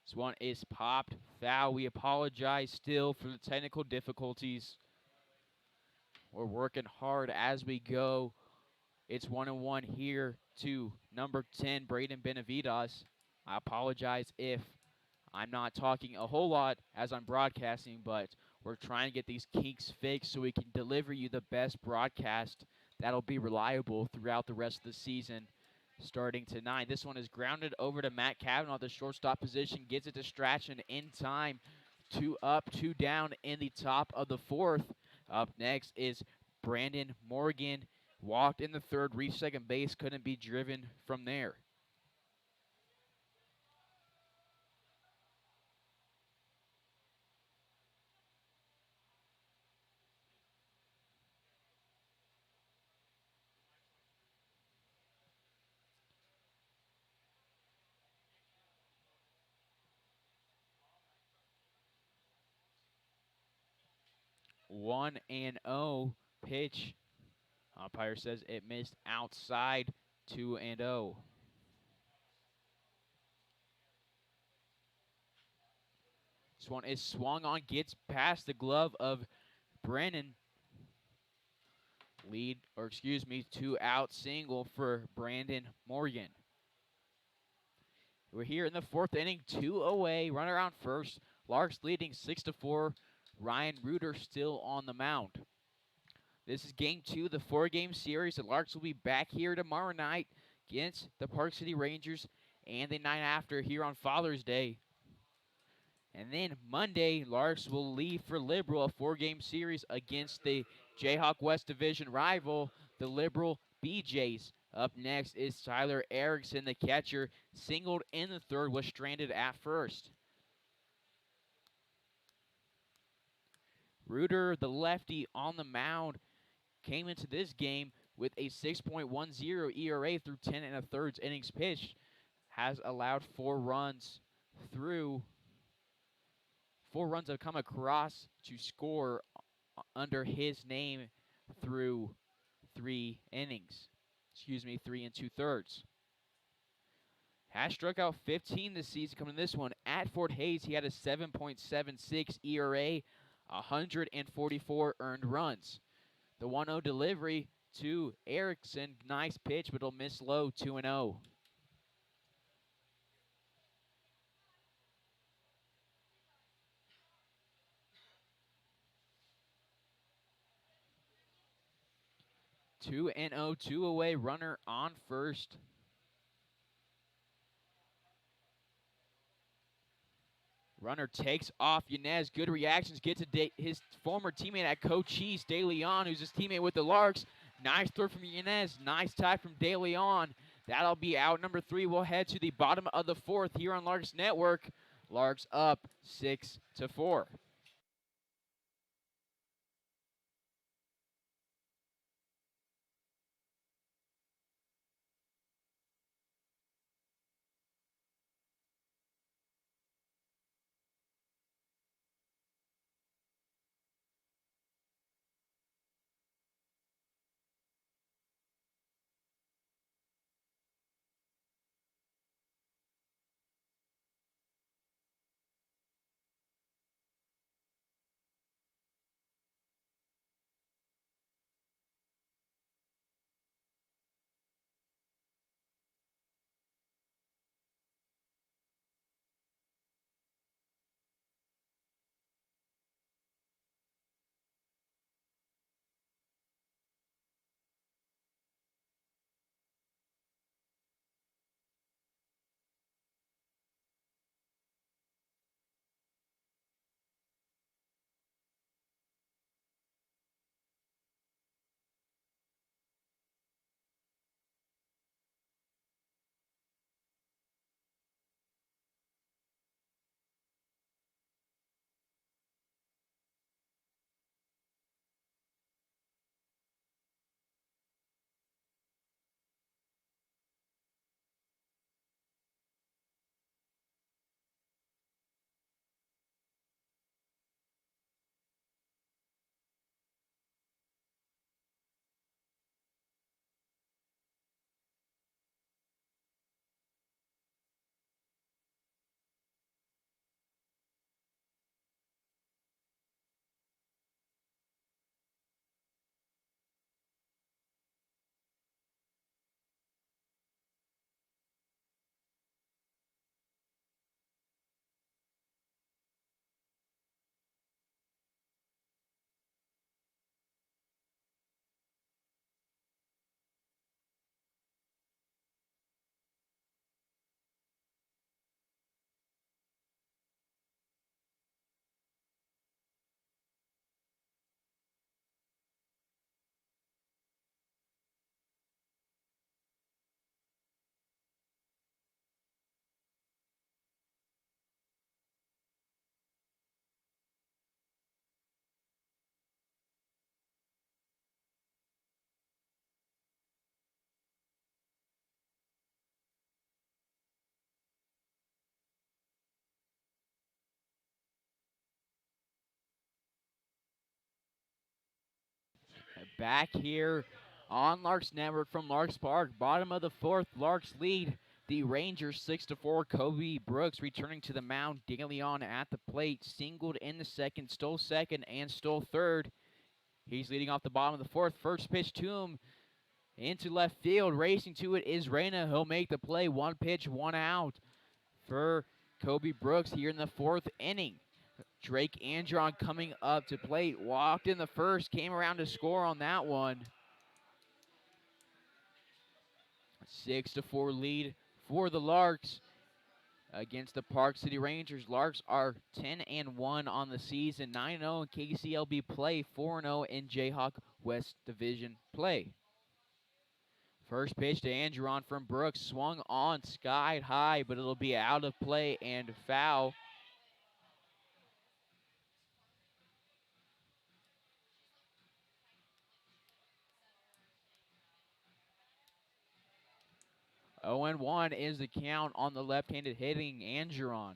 This one is popped. Foul. We apologize still for the technical difficulties. We're working hard as we go. It's 1-1 here to number 10, Braden Benavides. I apologize if I'm not talking a whole lot as I'm broadcasting, but we're trying to get these kinks fixed so we can deliver you the best broadcast that'll be reliable throughout the rest of the season starting tonight. This one is grounded over to Matt Kavanaugh, the shortstop position, gets it to Strachan in time. 2 up, 2 down in the top of the fourth. Up next is Brandon Morgan. Walked in the third, reached second base, couldn't be driven from there. One and 0 pitch. Umpire says it missed outside. 2 and 0. This one is swung on, gets past the glove of Brennan. Lead, or excuse me, 2-out single for Brandon Morgan. We're here in the fourth inning, 2 away, runner on first. Larks leading 6-4. Ryan Reuter still on the mound. This is game 2 of the 4-game series. The Larks will be back here tomorrow night against the Park City Rangers and the night after here on Father's Day. And then Monday, Larks will leave for Liberal, a 4-game series against the Jayhawk West Division rival, the Liberal BJs. Up next is Tyler Erickson, the catcher, singled in the third, was stranded at first. Reuter, the lefty, on the mound, came into this game with a 6.10 ERA through 10 1/3 innings pitched. Has allowed 4 runs through. 4 runs have come across to score under his name through 3 innings. Excuse me, 3 2/3. Has struck out 15 this season coming to this one. At Fort Hays, he had a 7.76 ERA, 144 earned runs. The 1-0 delivery to Erickson. Nice pitch, but it'll miss low, 2 and 0. Two and 0, 2 away, runner on first. Runner takes off. Yanez, good reactions. Gets to his former teammate at Cochise, De Leon, who's his teammate with the Larks. Nice throw from Yanez. Nice tie from De Leon. That'll be out number 3. We'll head to the bottom of the fourth here on Larks Network. Larks up 6-4. Back here on Larks Network from Larks Park. Bottom of the fourth, Larks lead the Rangers 6-4. Kobe Brooks returning to the mound. DeLeon at the plate. Singled in the second, stole second, and stole third. He's leading off the bottom of the fourth. First pitch to him into left field. Racing to it is Reyna. He'll make the play. One pitch, one out for Kobe Brooks here in the fourth inning. Drake Andron coming up to plate. Walked in the first. Came around to score on that one. 6-4 lead for the Larks against the Park City Rangers. Larks are 10-1 on the season, 9-0 in KCLB play, 4-0 in Jayhawk West Division play. First pitch to Andron from Brooks, swung on sky high, but it'll be out of play and foul. Oh, 0-1 is the count on the left-handed hitting Andron.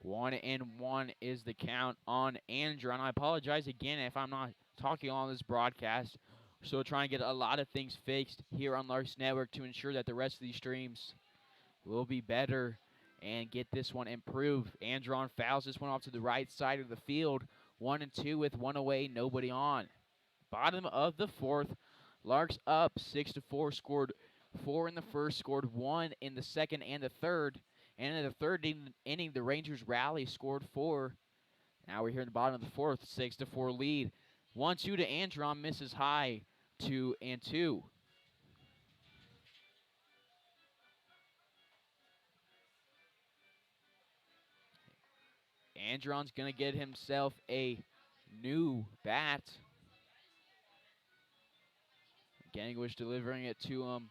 One and one is the count on Andron. I apologize again if I'm not talking on this broadcast. So trying to get a lot of things fixed here on Larks Network to ensure that the rest of these streams will be better and get this one improved. Andron fouls this one off to the right side of the field. 1-2 with one away, nobody on. Bottom of the fourth, Larks up 6-4, scored 4 in the first, scored 1 in the second and the third. And in the third inning, the Rangers rally, scored 4. Now we're here in the bottom of the fourth, 6-4 lead. 1-2 to Andron, misses high, 2-2. Andron's going to get himself a new bat. Gangwish delivering it to him.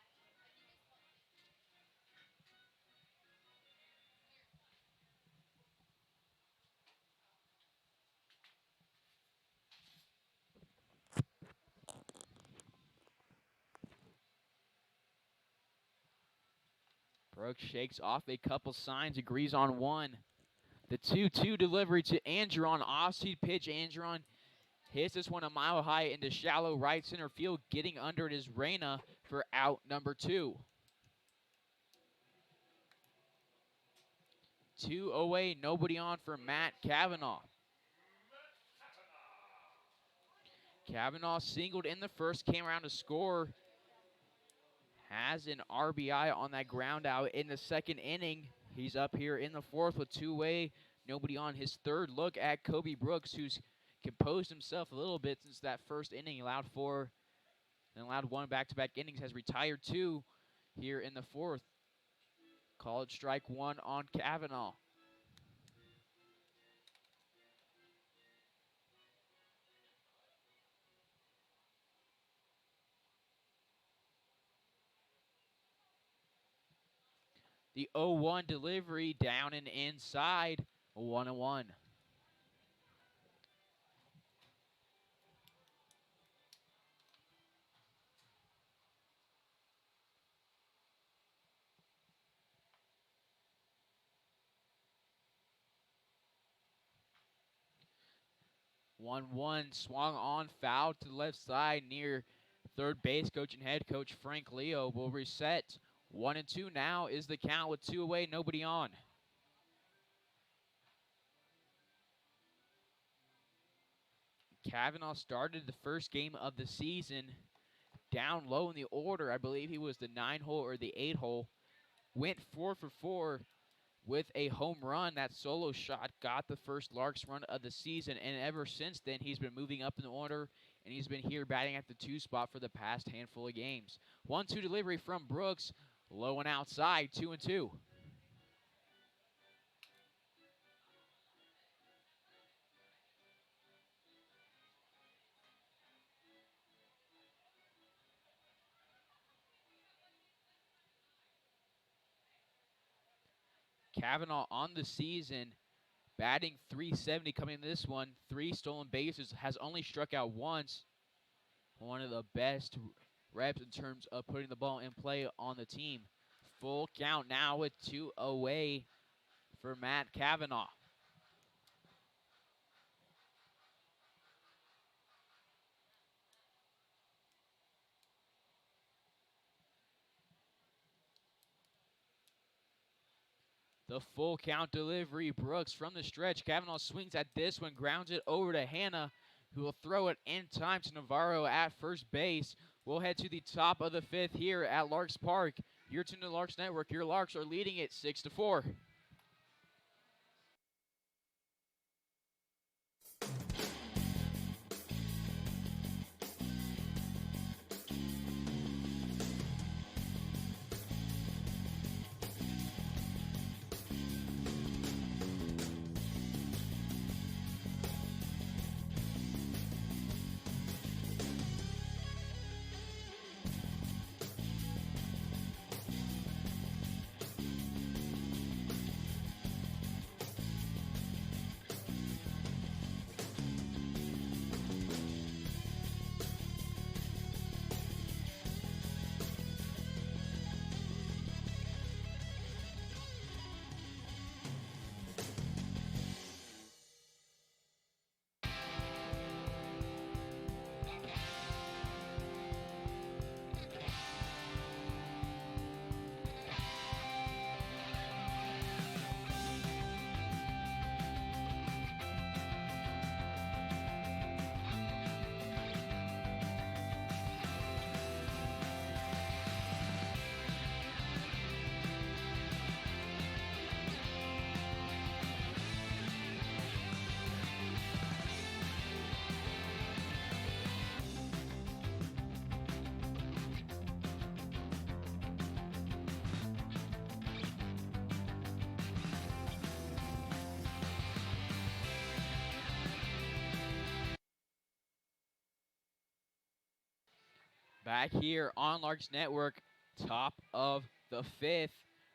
Brooks shakes off a couple signs, agrees on one. The 2-2 delivery to Andron. Off-speed pitch. Andron hits this one a mile high into shallow right center field. Getting under it is Reyna for out number 2. 2 away, nobody on for Matt Kavanaugh. Kavanaugh singled in the first, came around to score. Has an RBI on that ground out in the second inning. He's up here in the fourth with 2 away, nobody on. His third look at Kobe Brooks, who's composed himself a little bit since that first inning. He allowed 4 and allowed 1 back-to-back innings. Has retired 2 here in the fourth. Called strike 1 on Kavanaugh. The 0-1 delivery down and inside, 1-1. 1-1 swung on, foul to the left side near third base. Coach and head coach Frank Leo will reset. 1-2 now is the count with 2 away, nobody on. Kavanaugh started the first game of the season down low in the order. I believe he was the 9-hole or the 8-hole. Went 4 for 4 with a home run. That solo shot got the first Larks run of the season, and ever since then, he's been moving up in the order, and he's been here batting at the 2 spot for the past handful of games. 1-2 delivery from Brooks, low and outside, 2-2. Kavanaugh on the season, batting .370 coming in this one. 3 stolen bases, has only struck out once. One of the best reps in terms of putting the ball in play on the team. Full count now with 2 away for Matt Kavanaugh. The full count delivery, Brooks from the stretch. Kavanaugh swings at this one, grounds it over to Hannah, who will throw it in time to Navarro at first base. We'll head to the top of the 5th here at Larks Park. You're tuned to the Larks Network. Your Larks are leading it 6-4. Back here on Larks Network, top of the 5th,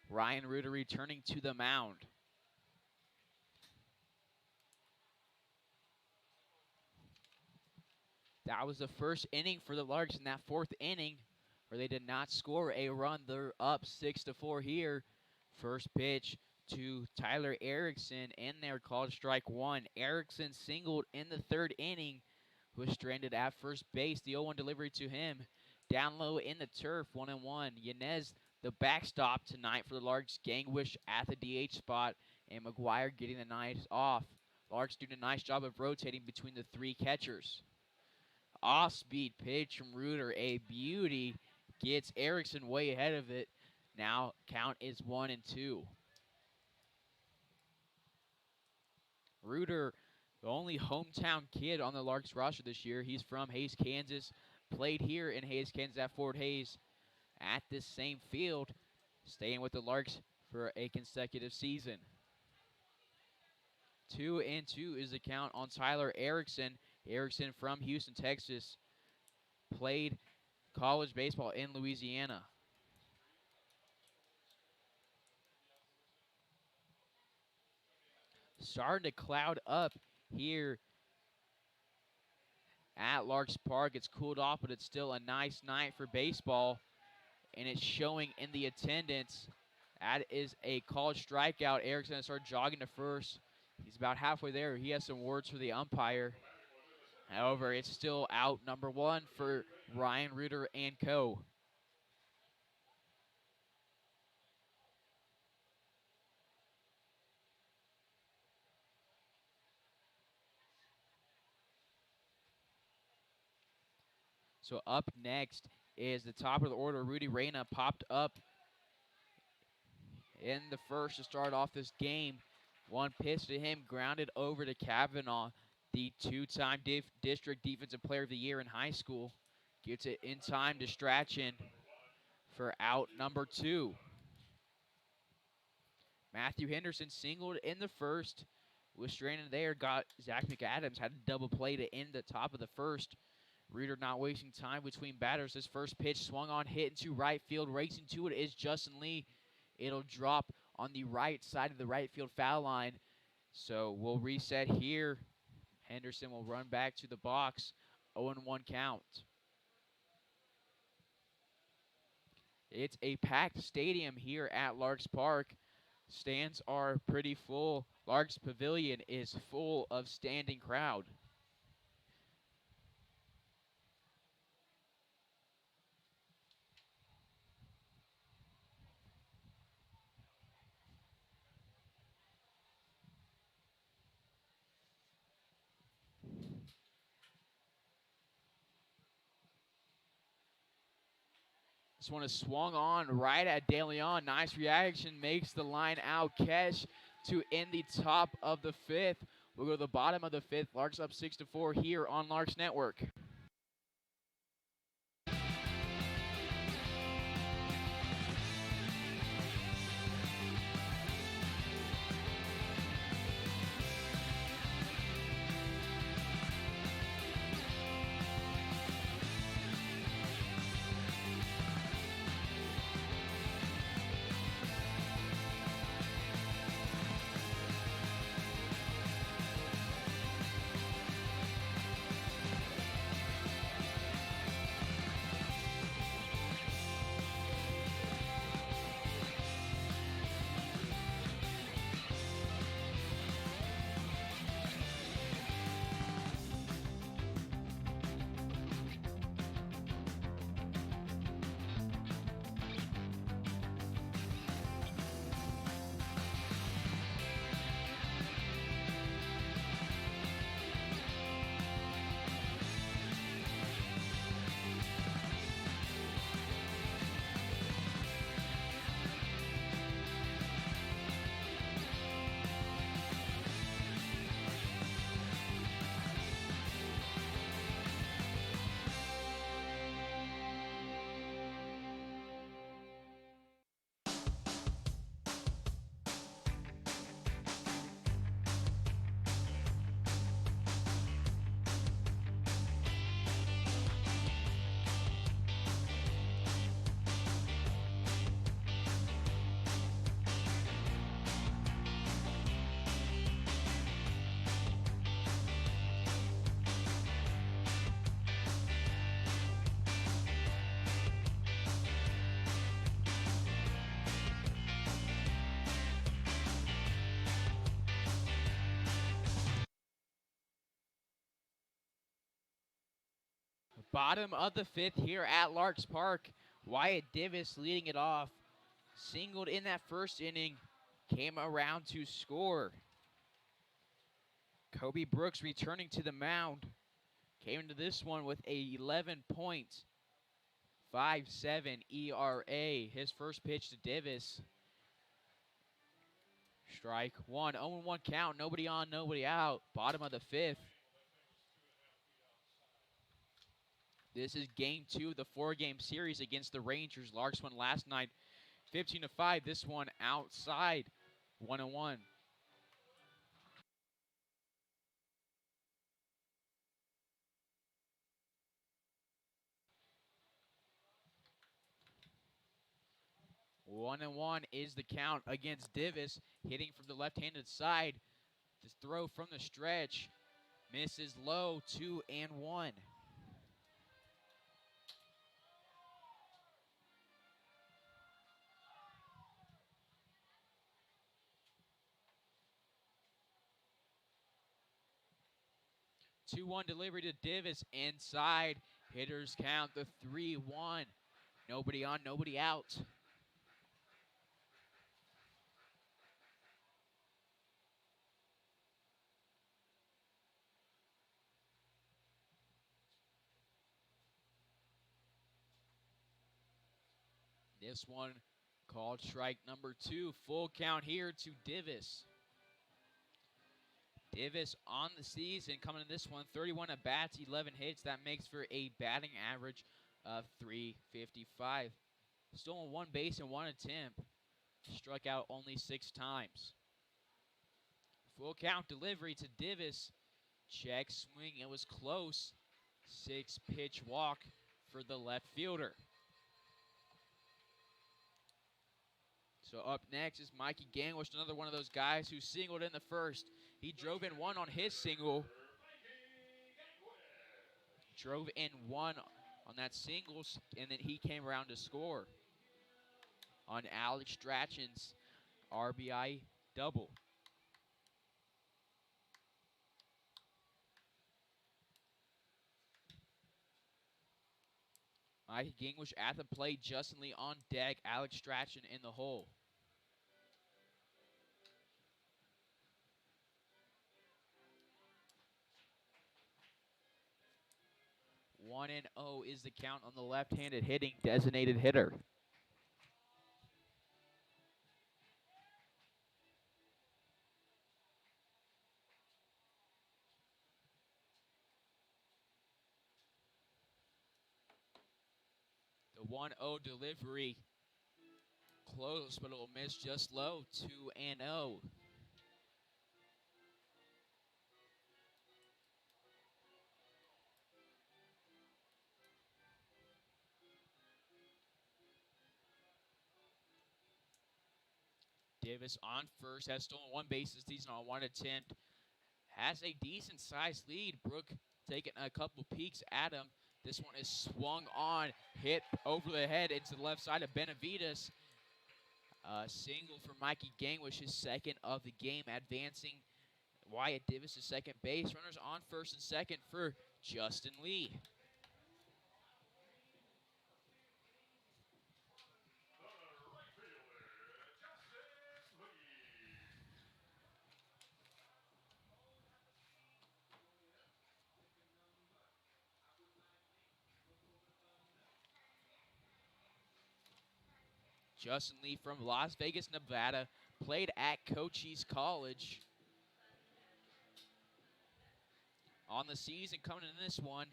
Ryan Reuter returning to the mound. That was the first inning for the Larks in that 4th inning, where they did not score a run. They're up 6-4 here. First pitch to Tyler Erickson in there, called strike 1. Erickson singled in the 3rd inning, was stranded at first base. The 0-1 delivery to him. Down low in the turf, 1-1. Yanez, the backstop tonight for the Larks. Gangwish at the DH spot, and McGuire getting the night off. Larks doing a nice job of rotating between the 3 catchers. Off-speed pitch from Reuter, a beauty. Gets Erickson way ahead of it. Now count is 1-2. Reuter, the only hometown kid on the Larks roster this year. He's from Hays, Kansas. Played here in Hays, Kansas at Fort Hays at this same field. Staying with the Larks for a consecutive season. 2-2 is the count on Tyler Erickson. Erickson from Houston, Texas. Played college baseball in Louisiana. Starting to cloud up here at Larks Park. It's cooled off, but it's still a nice night for baseball, and it's showing in the attendance. That is a called strikeout. Erickson has started jogging to first. He's about halfway there. He has some words for the umpire. However, it's still out number 1 for Ryan Reuter and co. So up next is the top of the order. Rudy Reyna popped up in the first to start off this game. One pitch to him, grounded over to Kavanaugh, the 2-time district defensive player of the year in high school. Gets it in time to Strachan for out number 2. Matthew Henderson singled in the first. Was stranded there, got Zach McAdams, had a double play to end the top of the first. Reuter not wasting time between batters. This first pitch swung on, hit into right field. Racing to it is Justin Lee. It'll drop on the right side of the right field foul line. So we'll reset here. Henderson will run back to the box. 0-1 count. It's a packed stadium here at Larks Park. Stands are pretty full. Larks Pavilion is full of standing crowd. This one is swung on right at De Leon. Nice reaction, makes the line out. Catch to end the top of the fifth. We'll go to the bottom of the fifth. Larks up 6-4 here on Larks Network. Bottom of the fifth here at Larks Park. Wyatt Divis leading it off. Singled in that first inning. Came around to score. Kobe Brooks returning to the mound. Came into this one with a 11.57 ERA. His first pitch to Divis. Strike one. 0-1 count. Nobody on, nobody out. Bottom of the fifth. This is game 2 of the 4-game series against the Rangers. Larks won last night 15-5. This one outside 1-1. One and one is the count against Divis, hitting from the left-handed side. This throw from the stretch misses low. 2-1. 2-1 delivery to Divis inside. Hitters count the 3-1. Nobody on, nobody out. This one called strike number 2. Full count here to Divis. Divis on the season coming in this one, 31 at bats, 11 hits. That makes for a batting average of .355. Stolen 1 base in 1 attempt. Struck out only 6 times. Full count delivery to Divis. Check swing, it was close. 6-pitch walk for the left fielder. So up next is Mikey Gangwish, another one of those guys who singled in the first. He drove in one on his single. Drove in one on that singles, and then he came around to score on Alex Strachan's RBI double. Mikey Gangwish at the plate, Justin Lee on deck, Alex Strachan in the hole. 1-0 is the count on the left-handed hitting designated hitter. The 1-0 delivery close, but it'll miss just low. 2-0. Davis on first, has stolen one base this season on one attempt. Has a decent-sized lead. Brooke taking a couple peeks at him. This one is swung on, hit over the head into the left side of Benavides. Single for Mikey Gangwish, his second of the game, advancing Wyatt Davis to second base. Runners on first and second for Justin Lee. Justin Lee from Las Vegas, Nevada, played at Cochise College. On the season, coming in this one,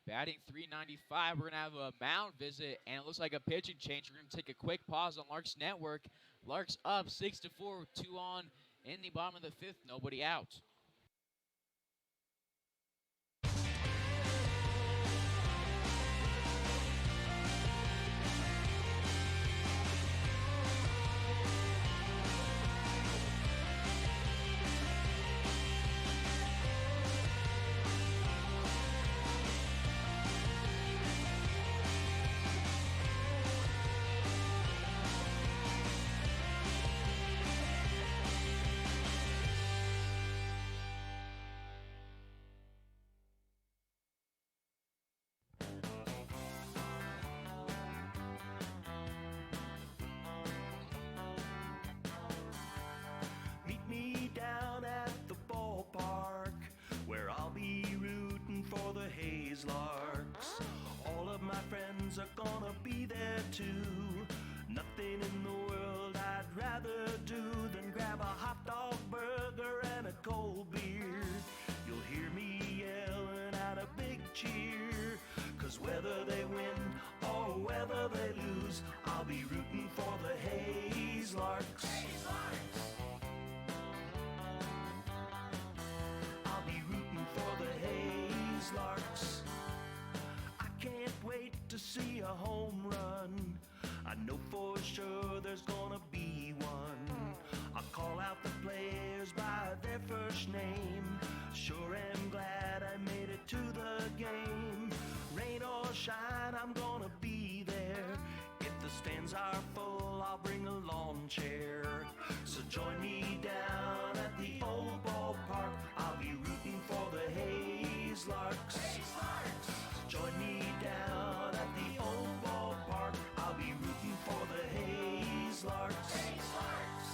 batting .395. We're going to have a mound visit, and it looks like a pitching change. We're going to take a quick pause on Larks Network. Larks up 6-4, 2 on in the bottom of the fifth, nobody out. Meet me down at the ballpark, where I'll be rooting for the Hays Larks. All of my friends are gonna be there too. Nothing in the world I'd rather do than grab a hot dog burger and a cold beer. You'll hear me yelling out a big cheer, 'cause whether they win or whether they lose, I'll be rooting for the Hays Larks. Hays Larks. I'll be rooting for the Hays Larks. I can't wait to see a home run. I know for sure there's gonna be one. I'll call out the players by their first name. Sure am glad I made it to the game. Rain or shine, I'm gonna be there. If the stands are full, I'll bring a lawn chair. So join me down at the old ballpark. I'll be rooting for the Hays Larks. Hays Larks. Join me down at the old ballpark. I'll be rooting for the Hays Larks. Hays Larks.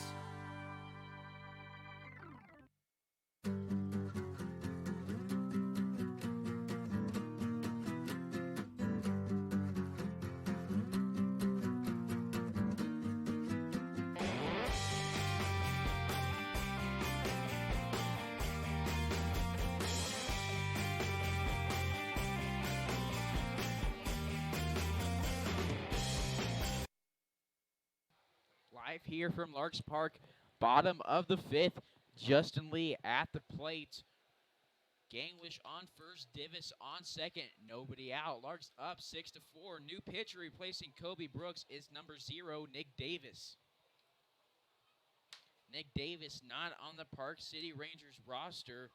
Live here from Larks Park, bottom of the fifth. Justin Lee at the plate. Gangwish on first, Divis on second. Nobody out. Larks up 6-4. New pitcher replacing Kobe Brooks is number 0, Nick Davis. Nick Davis not on the Park City Rangers roster.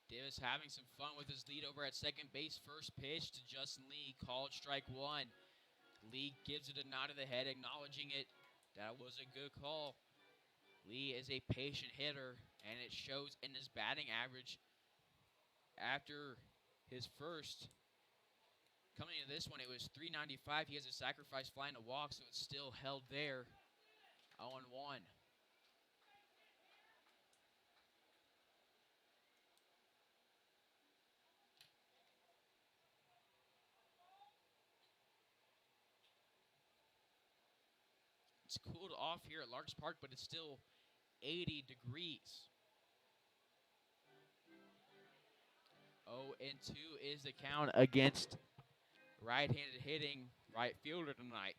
Davis having some fun with his lead over at second base. First pitch to Justin Lee, called strike one. Lee gives it a nod of the head, acknowledging it. That was a good call. Lee is a patient hitter, and it shows in his batting average. After his first, coming into this one, it was .395. He has a sacrifice fly and a walk, so it's still held there. 0-1. It's cooled off here at Larks Park, but it's still 80 degrees. 0-2 is the count against right-handed hitting right fielder tonight.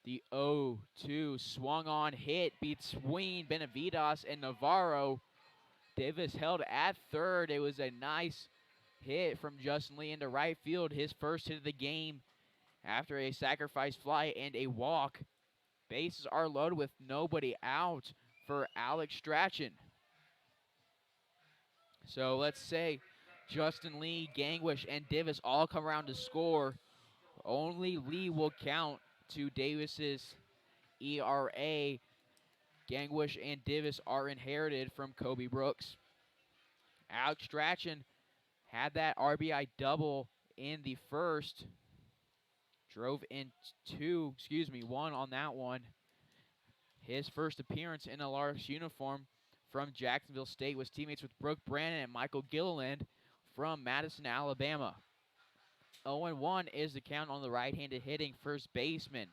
The 0-2 swung on hit between Benavides and Navarro. Davis held at third. It was a nice hit from Justin Lee into right field. His first hit of the game after a sacrifice fly and a walk. Bases are loaded with nobody out for Alex Strachan. So let's say Justin Lee, Gangwish, and Davis all come around to score. Only Lee will count to Davis's ERA. Gangwish and Davis are inherited from Kobe Brooks. Alex Strachan had that RBI double in the first. Drove in one on that one. His first appearance in a Larks uniform from Jacksonville State was teammates with Brooke Brannon and Michael Gilliland from Madison, Alabama. 0-1 is the count on the right-handed hitting first baseman.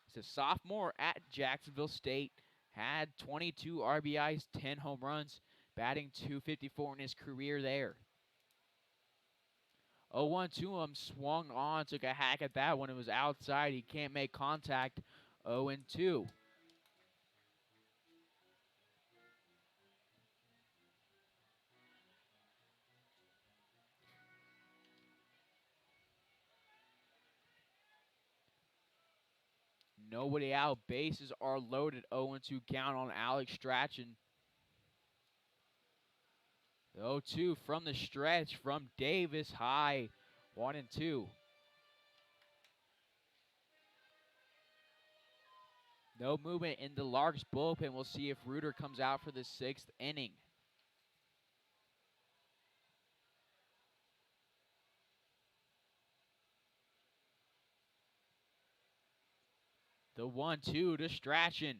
He's a sophomore at Jacksonville State, had 22 RBIs, 10 home runs, batting .254 in his career there. 0-1 to him, swung on, took a hack at that one. It was outside. He can't make contact. 0-2. Nobody out. Bases are loaded. 0-2 count on Alex Strachan. 0-2 from the stretch from Davis high. 1-2. No movement in the Larks bullpen. We'll see if Reuter comes out for the 6th inning. The 1-2 to Strachan.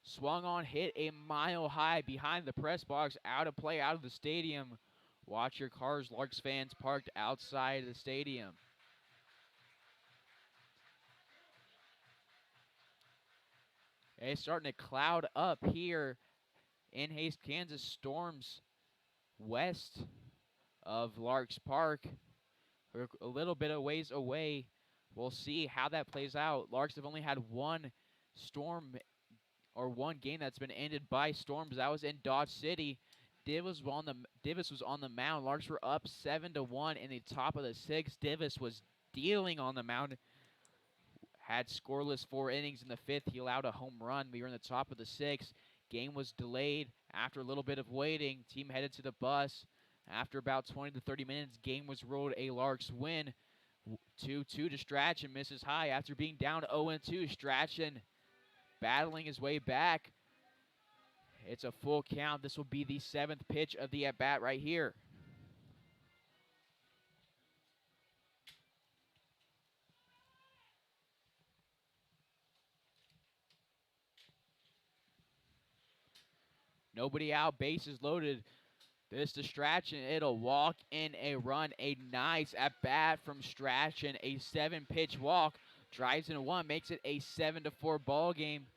Swung on, hit a mile high behind the press box. Out of play, out of the stadium. Watch your cars, Larks fans parked outside the stadium. It's starting to cloud up here in Hays, Kansas. Storms west of Larks Park. We're a little bit of ways away. We'll see how that plays out. Larks have only had one storm or one game that's been ended by storms. That was in Dodge City. Davis was on the mound. Larks were up 7-1 in the top of the 6th. Davis was dealing on the mound. Had scoreless 4 innings in the 5th. He allowed a home run. We were in the top of the 6th. Game was delayed after a little bit of waiting. Team headed to the bus. After about 20 to 30 minutes, game was ruled a Larks win. 2-2 to Strachan. Misses high after being down 0-2. Strachan battling his way back. It's a full count. This will be the 7th pitch of the at-bat right here. Nobody out, bases loaded. This to Strachan. It'll walk in a run. A nice at bat from Strachan. A 7-pitch walk. Drives in one. Makes it a 7-4 ball game.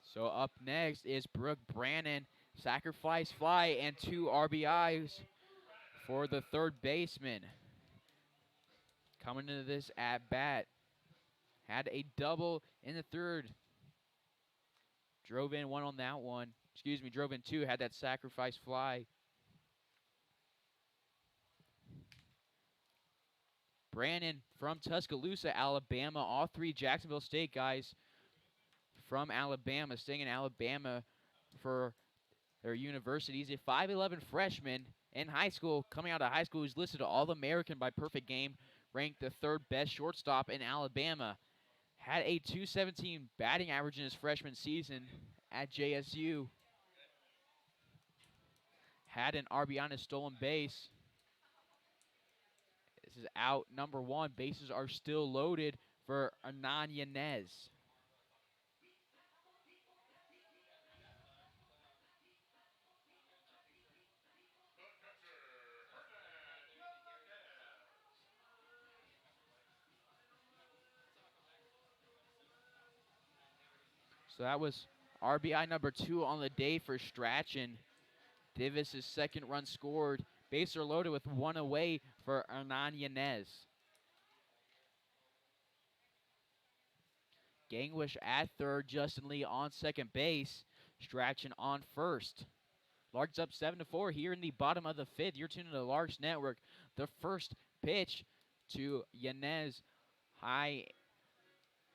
So up next is Brooke Brannon. Sacrifice fly and 2 RBIs for the third baseman. Coming into this at bat. Had a double in the third. Drove in one on that one. Excuse me, drove in 2. Had that sacrifice fly. Brannon from Tuscaloosa, Alabama. All 3 Jacksonville State guys from Alabama, staying in Alabama for their university. He's a 5'11 freshman in high school. Coming out of high school, he's listed All-American by Perfect Game, ranked the 3rd best shortstop in Alabama. Had a .217 batting average in his freshman season at JSU. Had an RBI on a stolen base. This is out number 1. Bases are still loaded for Hernan Yanez. So that was RBI number 2 on the day for Strachan. Davis' 2nd run scored. Bases are loaded with 1 away for Hernan Yanez. Gangwish at 3rd. Justin Lee on 2nd base. Strachan on 1st. Larks up 7-4 here in the bottom of the 5th. You're tuning to the Larks Network. The first pitch to Yanez. High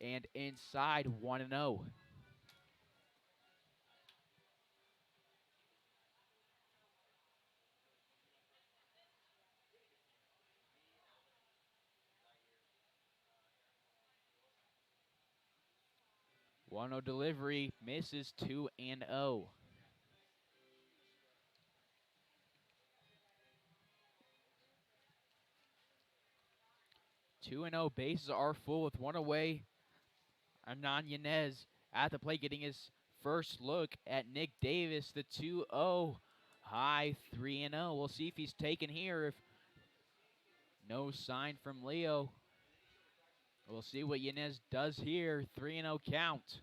and inside, 1-0. One-0 delivery, misses 2-0. Two and 0, bases are full with 1 away. Hernan Yanez at the plate getting his first look at Nick Davis. The 2-0, high 3-0. We'll see if he's taken here. If no sign from Leo, we'll see what Yanez does here. 3-0 count.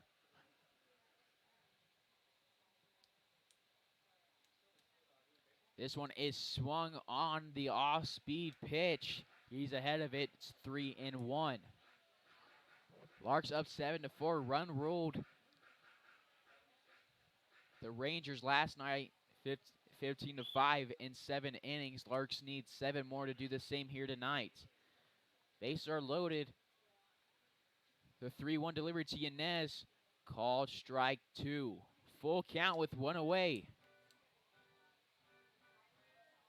This one is swung on the off-speed pitch. He's ahead of it. It's 3-1. Larks up 7-4. Run ruled the Rangers last night, 15-5 in 7 innings. Larks need 7 more to do the same here tonight. Bases are loaded. The 3-1 delivery to Yanez. Called strike 2. Full count with 1 away.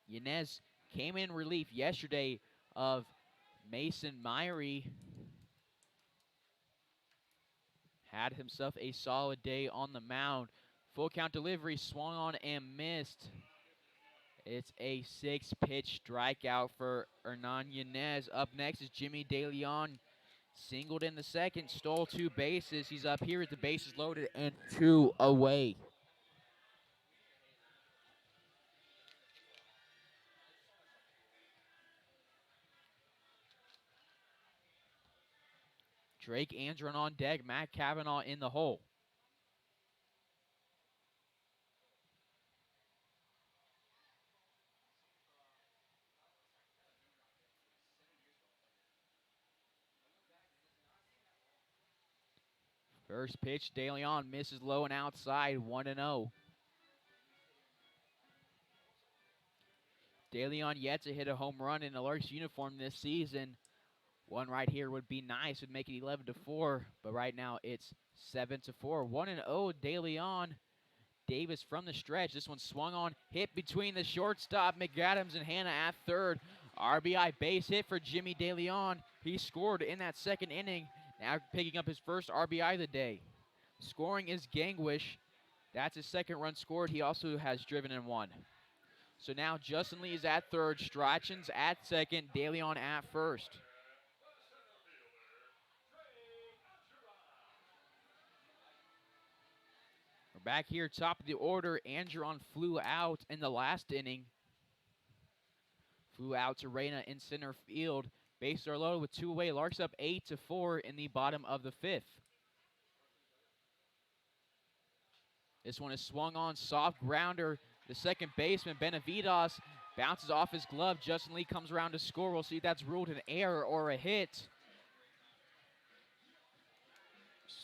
Yanez came in relief yesterday of Mason Myrie. Had himself a solid day on the mound. Full count delivery, swung on and missed. It's a 6-pitch strikeout for Hernan Yanez. Up next is Jimmy DeLeon. Singled in the 2nd, stole 2 bases. He's up here with the bases loaded and 2 away. Drake Andron on deck, Matt Cavanaugh in the hole. First pitch, DeLeon misses low and outside, 1-0. DeLeon yet to hit a home run in a Larks uniform this season. One right here would be nice, would make it 11-4, but right now it's 7-4. 1-0, DeLeon. Davis from the stretch. This one swung on, hit between the shortstop, McAdams and Hannah at 3rd. RBI base hit for Jimmy DeLeon. He scored in that 2nd inning, now picking up his first RBI of the day. Scoring is Gangwish. That's his 2nd run scored. He also has driven in 1. So now Justin Lee is at 3rd, Strachan's at 2nd, DeLeon at 1st. Back here, top of the order, Andron flew out in the last inning. Flew out to Reyna in center field. Bases are loaded with 2 away. Larks up 8-4 in the bottom of the 5th. This one is swung on, soft grounder. The second baseman, Benavides, bounces off his glove. Justin Lee comes around to score. We'll see if that's ruled an error or a hit.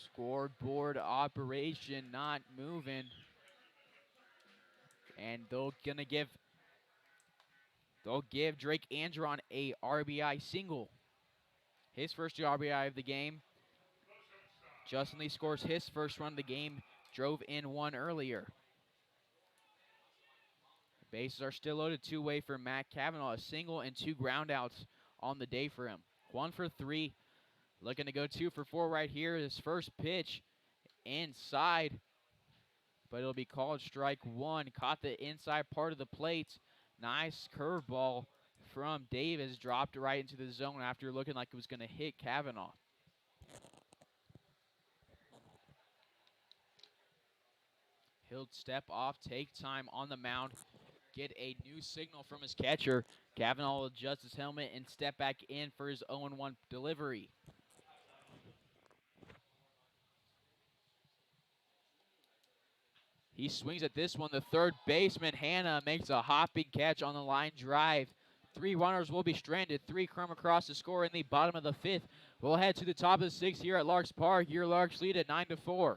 Scoreboard operation not moving. And they'll give Drake Andron a RBI single. His first RBI of the game. Justin Lee scores his first run of the game. Drove in one earlier. The bases are still loaded. 2 away for Matt Cavanaugh. A single and 2 groundouts on the day for him. 1 for 3. Looking to go 2 for 4 right here. His first pitch inside, but it'll be called strike 1. Caught the inside part of the plate. Nice curveball from Davis. Dropped right into the zone after looking like it was going to hit Cavanaugh. He'll step off, take time on the mound, get a new signal from his catcher. Cavanaugh will adjust his helmet and step back in for his 0-1 delivery. He swings at this one. The third baseman, Hanna, makes a hopping catch on the line drive. 3 runners will be stranded. 3 come across to score in the bottom of the 5th. We'll head to the top of the 6th here at Larks Park. Your Larks lead at 9-4.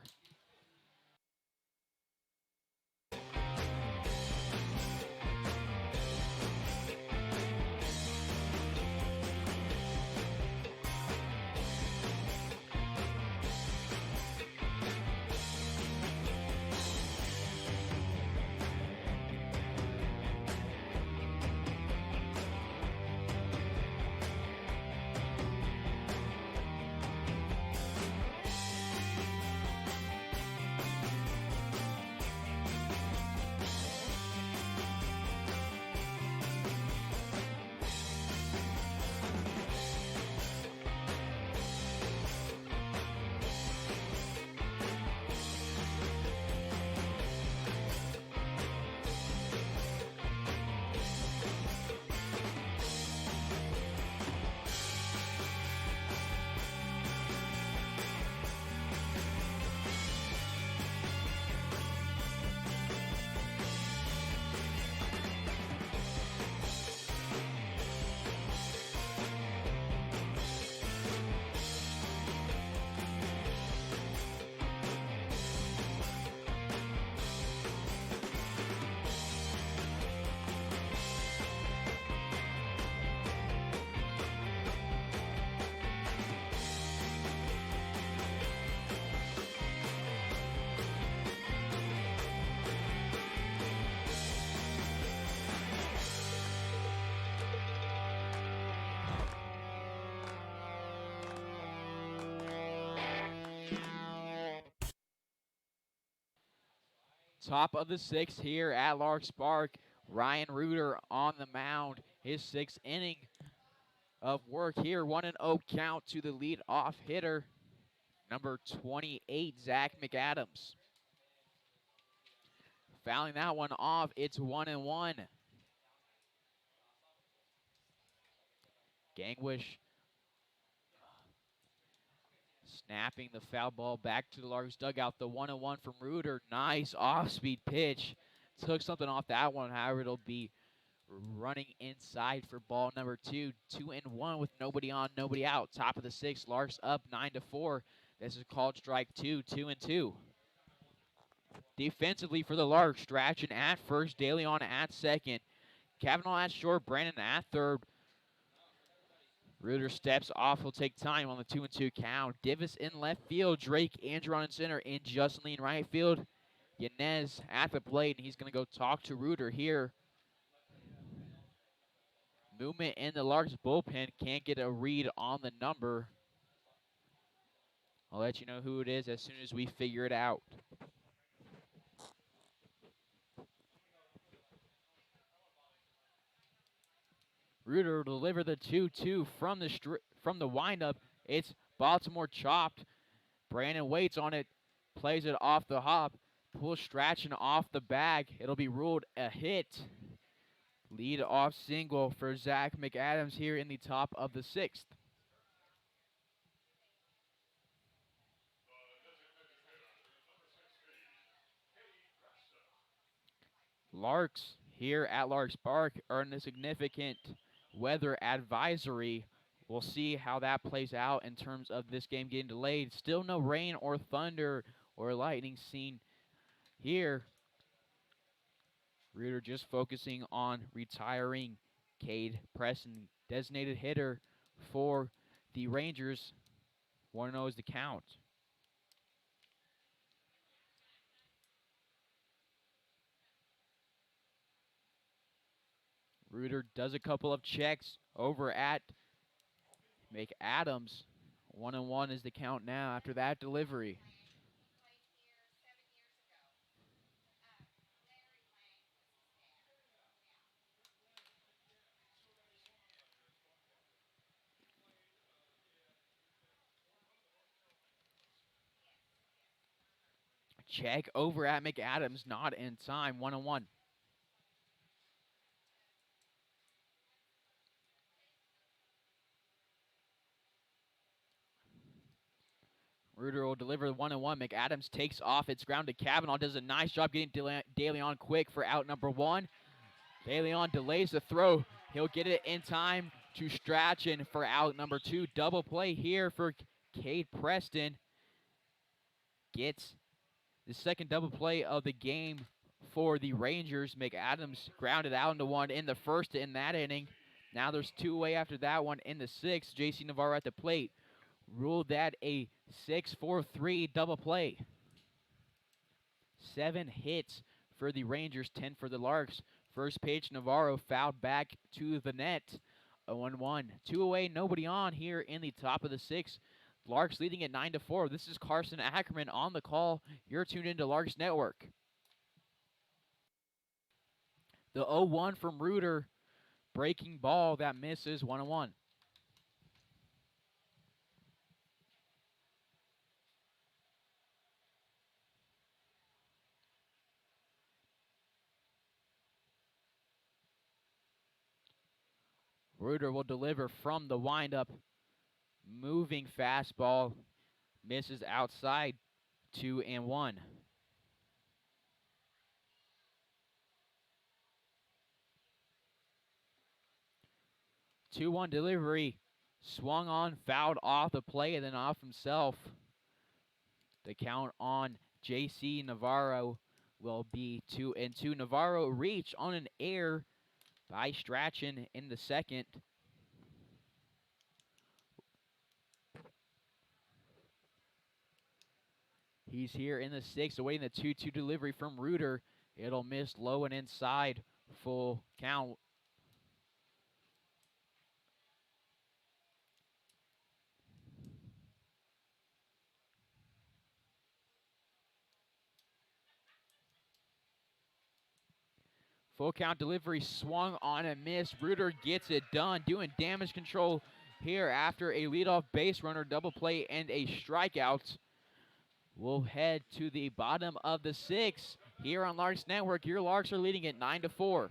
Top of the 6th here at Larks Park. Ryan Reuter on the mound. His 6th inning of work here. 1-0 count to the lead-off hitter, number 28, Zach McAdams. Fouling that one off, it's 1-1. Gangwish snapping the foul ball back to the Larks dugout. The 1-1 from Reuter. Nice off-speed pitch. Took something off that one. However, it'll be running inside for ball number 2. 2-1 with nobody on, nobody out. Top of the 6th. Larks up 9-4. This is called strike 2. 2-2. Defensively for the Larks, Strachan at first, Daly on at second. Cavanaugh at short, Brandon at third. Reuter steps off. He'll take time on the 2-2 count. Divis in left field. Drake Andron in center. In Justin Lee in right field. Yanez at the plate, and he's going to go talk to Reuter here. Movement in the Larks bullpen. Can't get a read on the number. I'll let you know who it is as soon as we figure it out. Reuter will deliver the 2-2 from the windup. It's Baltimore chopped. Brandon waits on it, plays it off the hop. Pull Strachan off the bag. It'll be ruled a hit. Lead off single for Zach McAdams here in the top of the 6th. Larks here at Larks Park earned a significant weather advisory. We'll see how that plays out in terms of this game getting delayed. Still no rain or thunder or lightning seen here. Reuter just focusing on retiring Cade Preston, designated hitter for the Rangers. 1-0 is the count. Reuter does a couple of checks over at McAdams. 1-1 is the count now after that delivery. Check over at McAdams, not in time. 1-1. Reuter will deliver 1-1. McAdams takes off. It's grounded. Kavanaugh does a nice job getting DeLeon quick for out number 1. DeLeon delays the throw. He'll get it in time to Strachan for out number 2. Double play here for Cade Preston. Gets the second double play of the game for the Rangers. McAdams grounded out into 1 in the first in that inning. Now there's 2 away after that one in the 6th. J.C. Navarro at the plate. Ruled that a 6-4-3 double play. 7 hits for the Rangers, 10 for the Larks. First pitch, Navarro fouled back to the net. 0-1. 2 away, nobody on here in the top of the 6th. Larks leading at 9-4. This is Carson Ackerman on the call. You're tuned into Larks Network. The 0-1 from Reuter. Breaking ball that misses. 1-1. Reuter will deliver from the windup. Moving fastball. Misses outside. 2-1. 2-1 delivery. Swung on, fouled off the play, and then off himself. The count on J.C. Navarro will be 2-2. Navarro reached on an error by Strachan in the second. He's here in the 6th, awaiting the 2-2 delivery from Reuter. It'll miss low and inside. Full count. Full count delivery swung on and missed. Reuter gets it done, doing damage control here after a leadoff base runner double play and a strikeout. We'll head to the bottom of the 6th here on Larks Network. Your Larks are leading at 9-4.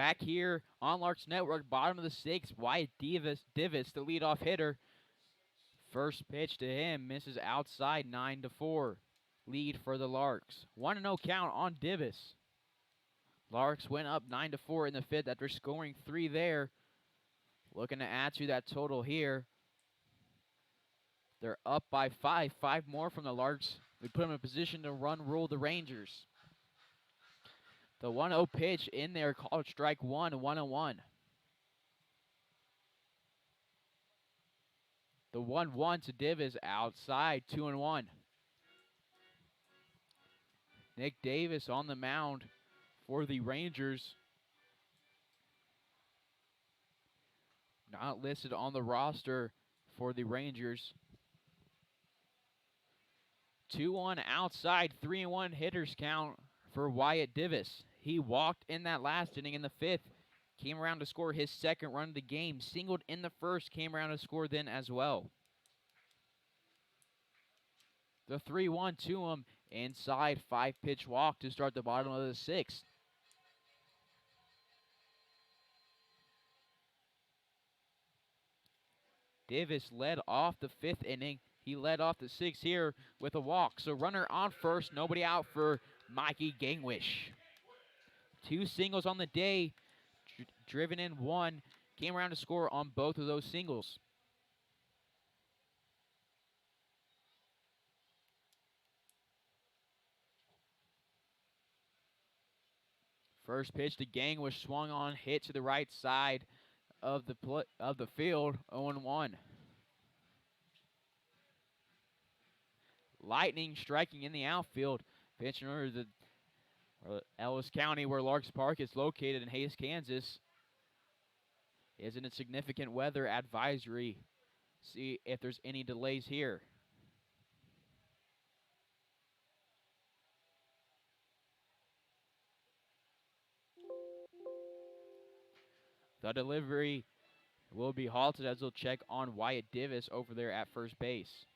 Back here on Larks Network, bottom of the sixth, Wyatt Divis, the leadoff hitter. First pitch to him misses outside, 9-4. Lead for the Larks. 1-0 count on Divis. Larks went up 9-4 in the fifth after scoring 3 there. Looking to add to that total here. They're up by 5. 5 more from the Larks. We put them in a position to rule the Rangers. The 1-0 pitch in there, called strike 1, 1-1. The 1-1 to Divis outside, 2-1. Nick Davis on the mound for the Rangers. Not listed on the roster for the Rangers. 2-1 outside, 3-1 hitters count for Wyatt Divis. He walked in that last inning in the fifth. Came around to score his second run of the game. Singled in the first, came around to score then as well. The 3-1 to him inside, 5-pitch walk to start the bottom of the sixth. Divis led off the fifth inning. He led off the sixth here with a walk. So runner on first, nobody out for Mikey Gangwish. 2 singles on the day, driven in 1. Came around to score on both of those singles. First pitch to Gangwish, swung on, hit to the right side of the field, 0-1. Lightning striking in the outfield. Pitching over the Ellis County, where Larks Park is located in Hays, Kansas, is in a significant weather advisory. See if there's any delays here. The delivery will be halted as they'll check on Wyatt Divis over there at first base.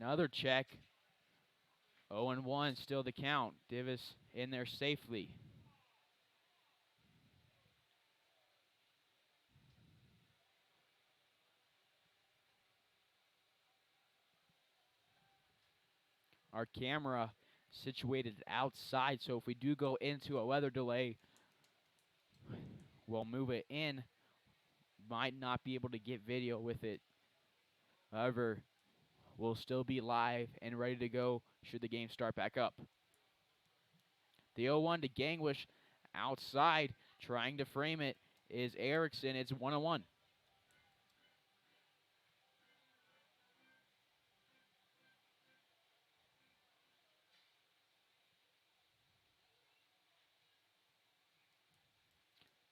Another check. 0-1, still the count. Divis in there safely. Our camera situated outside, so if we do go into a weather delay, we'll move it in. Might not be able to get video with it. However, we'll still be live and ready to go should the game start back up. The 0-1 to Gangwish outside, trying to frame it, is Erickson. It's 1-1.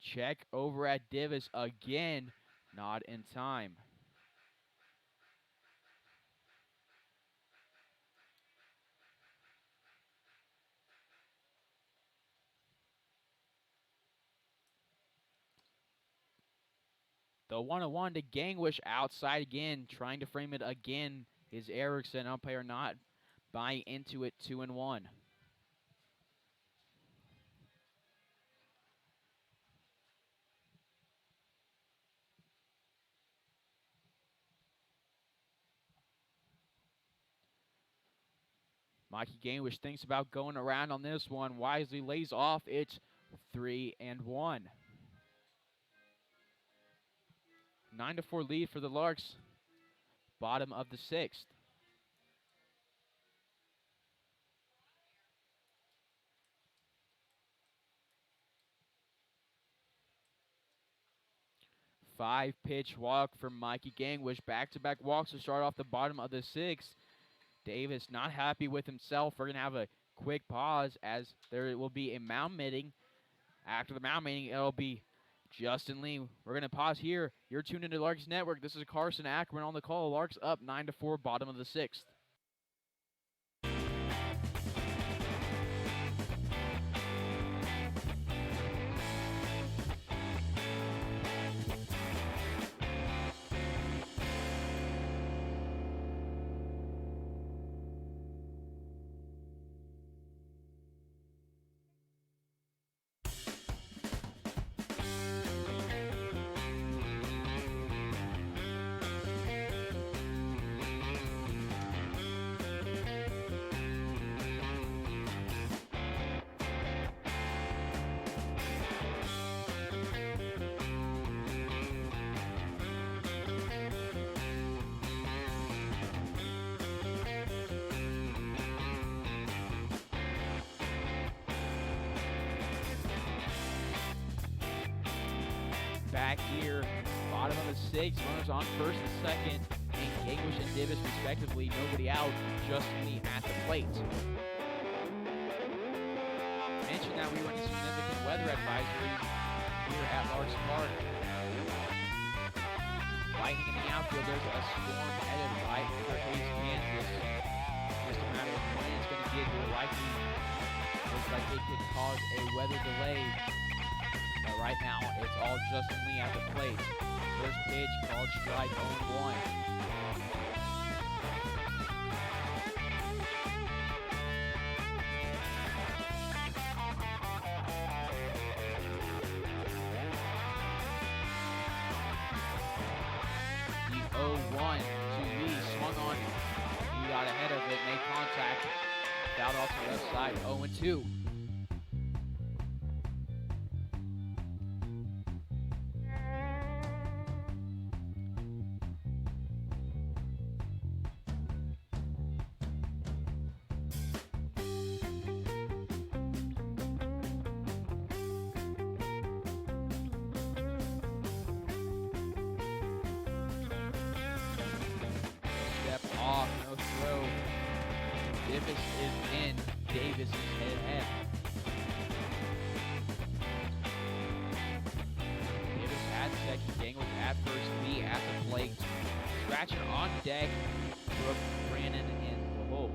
Check over at Divis again, not in time. The 1-1 to Gangwish outside again, trying to frame it again is Erickson. Umpire not buying into it, 2-1. Mikey Gangwish thinks about going around on this one. Wisely lays off. It's 3-1. 9-4 lead for the Larks. Bottom of the sixth. Five-pitch walk from Mikey Gangwish. Back-to-back walks to start off the bottom of the sixth. Davis not happy with himself. We're going to have a quick pause as there will be a mound meeting. After the mound meeting, it'll be Justin Lee. We're going to pause here. You're tuned into Larks Network. This is Carson Ackerman on the call. Larks up 9-4, bottom of the sixth. back here. Bottom of the sixth, runners on first and second. And English and Davis respectively. Nobody out, just me at the plate. Mentioned that we were in significant weather advisory here at Larks Park. Lightning in the outfield, there's a storm headed right for Hays, Kansas. Just a matter of when it's going to get here. Likely looks like it could cause a weather delay. But right now, it's all Justin Lee at the plate. First pitch, called strike, 0-1. The 0-1 to Lee, swung on. He got ahead of it, made contact. Fouled off the left side, 0-2. Off, no throw. Davis is in. Davis is head. Davis at second. Gang was at first. Lee at the plate. Scratching on deck. Brooke, Brandon in the hole.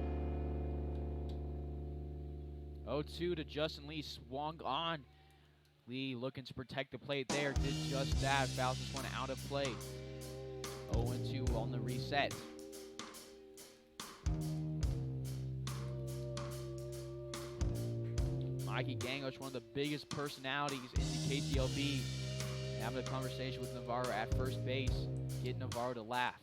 0-2 to Justin Lee. Swung on. Lee looking to protect the plate there. Did just that. Fouls this one out of play. 0-2 on the reset. Mikey Gangosh, one of the biggest personalities in the KTLB, having a conversation with Navarro at first base, get Navarro to laugh.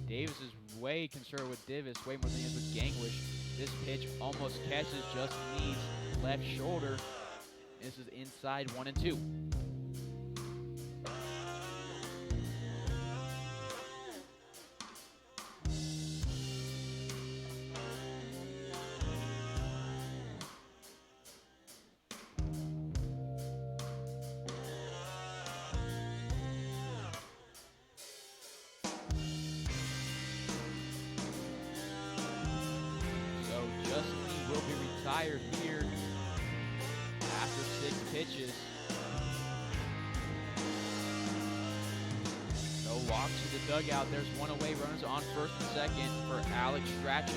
Davis is way concerned with Davis, way more than he is with Ganglish. This pitch almost catches Justin Lee's left shoulder. This is inside 1-2. Will be retired here after 6 pitches. No walk to the dugout. There's one away. Runners on first and second for Alex Strachan.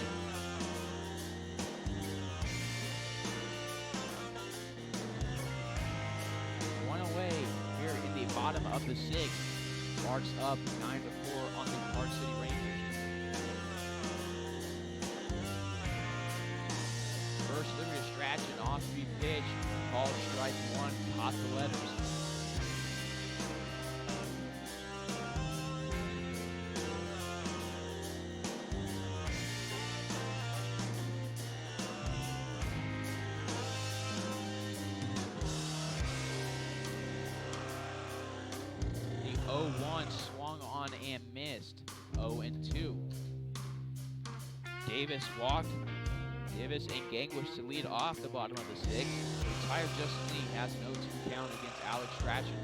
One away here in the bottom of the 6th. Larks up 9-4 on the Park City Rangers. First delivery to Strachan, off-speed pitch, called strike 1, caught the letters. The 0-1 swung on and missed, 0-2. Davis walked. Davis and Ganglish to lead off the bottom of the 6th. Retired Justin Lee has an 0-2 count against Alex Strachan.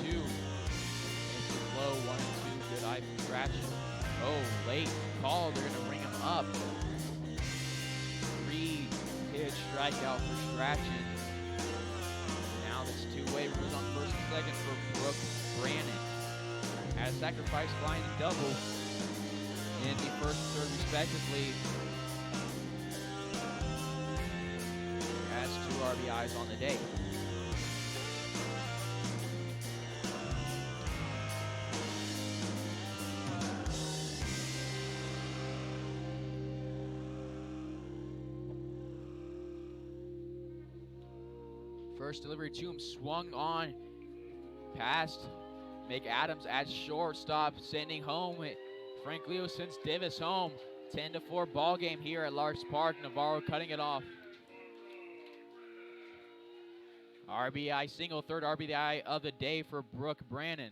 It's low, 1-2, good eye from Strachan. Oh, late call, they're gonna bring him up. 3-pitch strikeout for Strachan. Now that's 2-way, runners on first and second for Brooke Brannon. Has sacrificed flying and double in the first and third respectively. Has 2 RBIs on the day. First delivery to him, swung on, past McAdams at shortstop, sending home. Frank Leo sends Davis home. 10-4 ball game here at Larks Park. Navarro cutting it off. RBI single, third RBI of the day for Brooke Brannon.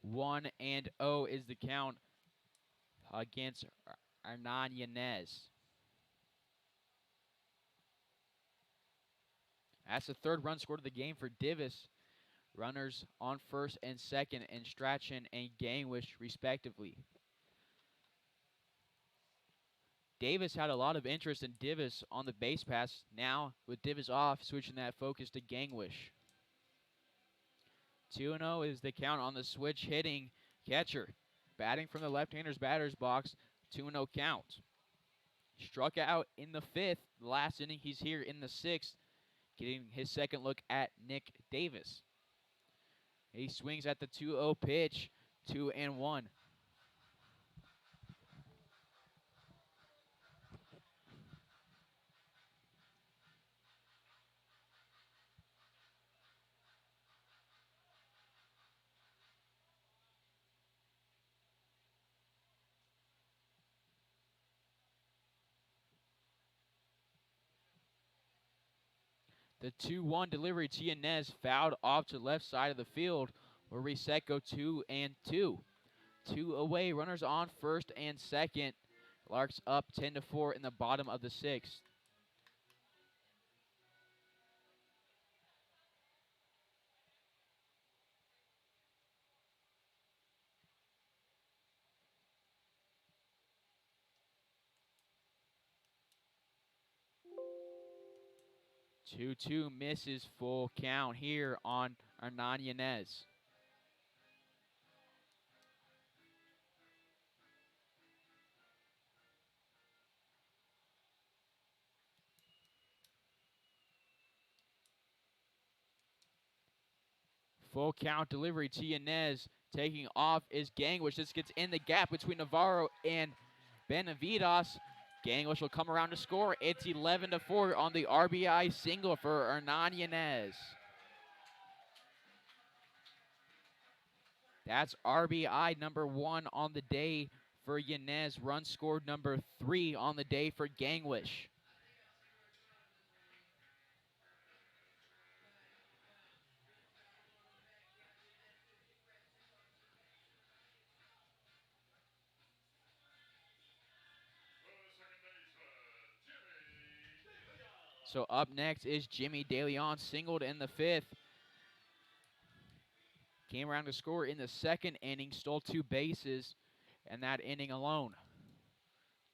One and 0 is the count against Hernan Yanez. That's the third run scored of the game for Divis. Runners on first and second, and Strachan and Gangwish respectively. Davis had a lot of interest in Divis on the base pass. Now, with Divis off, switching that focus to Gangwish. 2-0 is the count on the switch hitting catcher. Batting from the left-hander's batter's box, 2-0 count. Struck out in the fifth. Last inning, he's here in the sixth, getting his second look at Nick Davis. He swings at the 2-0 pitch, 2-1. The 2-1 delivery to Yanez fouled off to left side of the field, where reset go 2-2. 2 away, runners on first and second. Larks up 10-4 in the bottom of the sixth. Two misses, full count here on Hernan Yanez. Full count delivery to Yanez. Taking off is Gangwish. This gets in the gap between Navarro and Benavides. Gangwish will come around to score. It's 11-4 on the RBI single for Hernan Yanez. That's RBI number 1 on the day for Yanez. Run scored number 3 on the day for Gangwish. So up next is Jimmy DeLeon, singled in the fifth. Came around to score in the second inning, stole 2 bases, and that inning alone.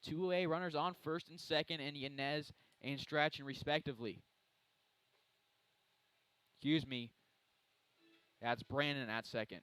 2 away runners on first and second, and Yanez and Strachan respectively. Excuse me, that's Brandon at second.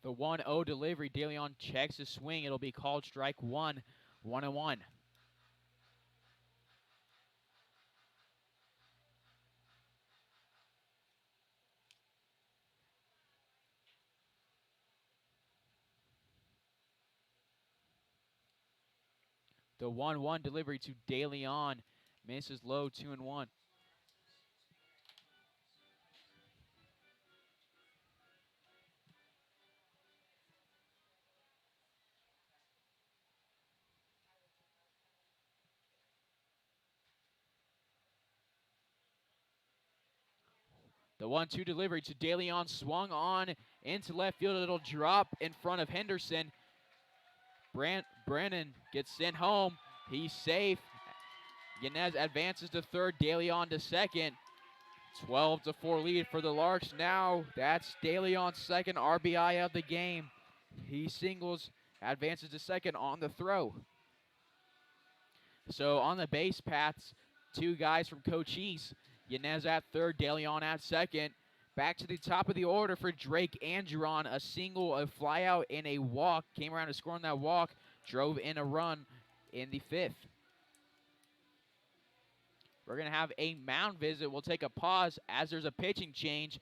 The 1-0 delivery, DeLeon checks his swing. It'll be called strike 1, 1-1. The 1-1 delivery to DeLeon misses low, 2-1. The 1-2 delivery to DeLeon, swung on into left field. It'll drop in front of Henderson. Brennan gets sent home. He's safe. Yanez advances to third, DeLeon to second. 12-4 lead for the Larks now. That's DeLeon's second RBI of the game. He singles, advances to second on the throw. So on the base paths, two guys from Cochise. Yanez at third, DeLeon at second. Back to the top of the order for Drake Andron. A single, a flyout, and a walk. Came around to score on that walk. Drove in a run in the fifth. We're going to have a mound visit. We'll take a pause as there's a pitching change.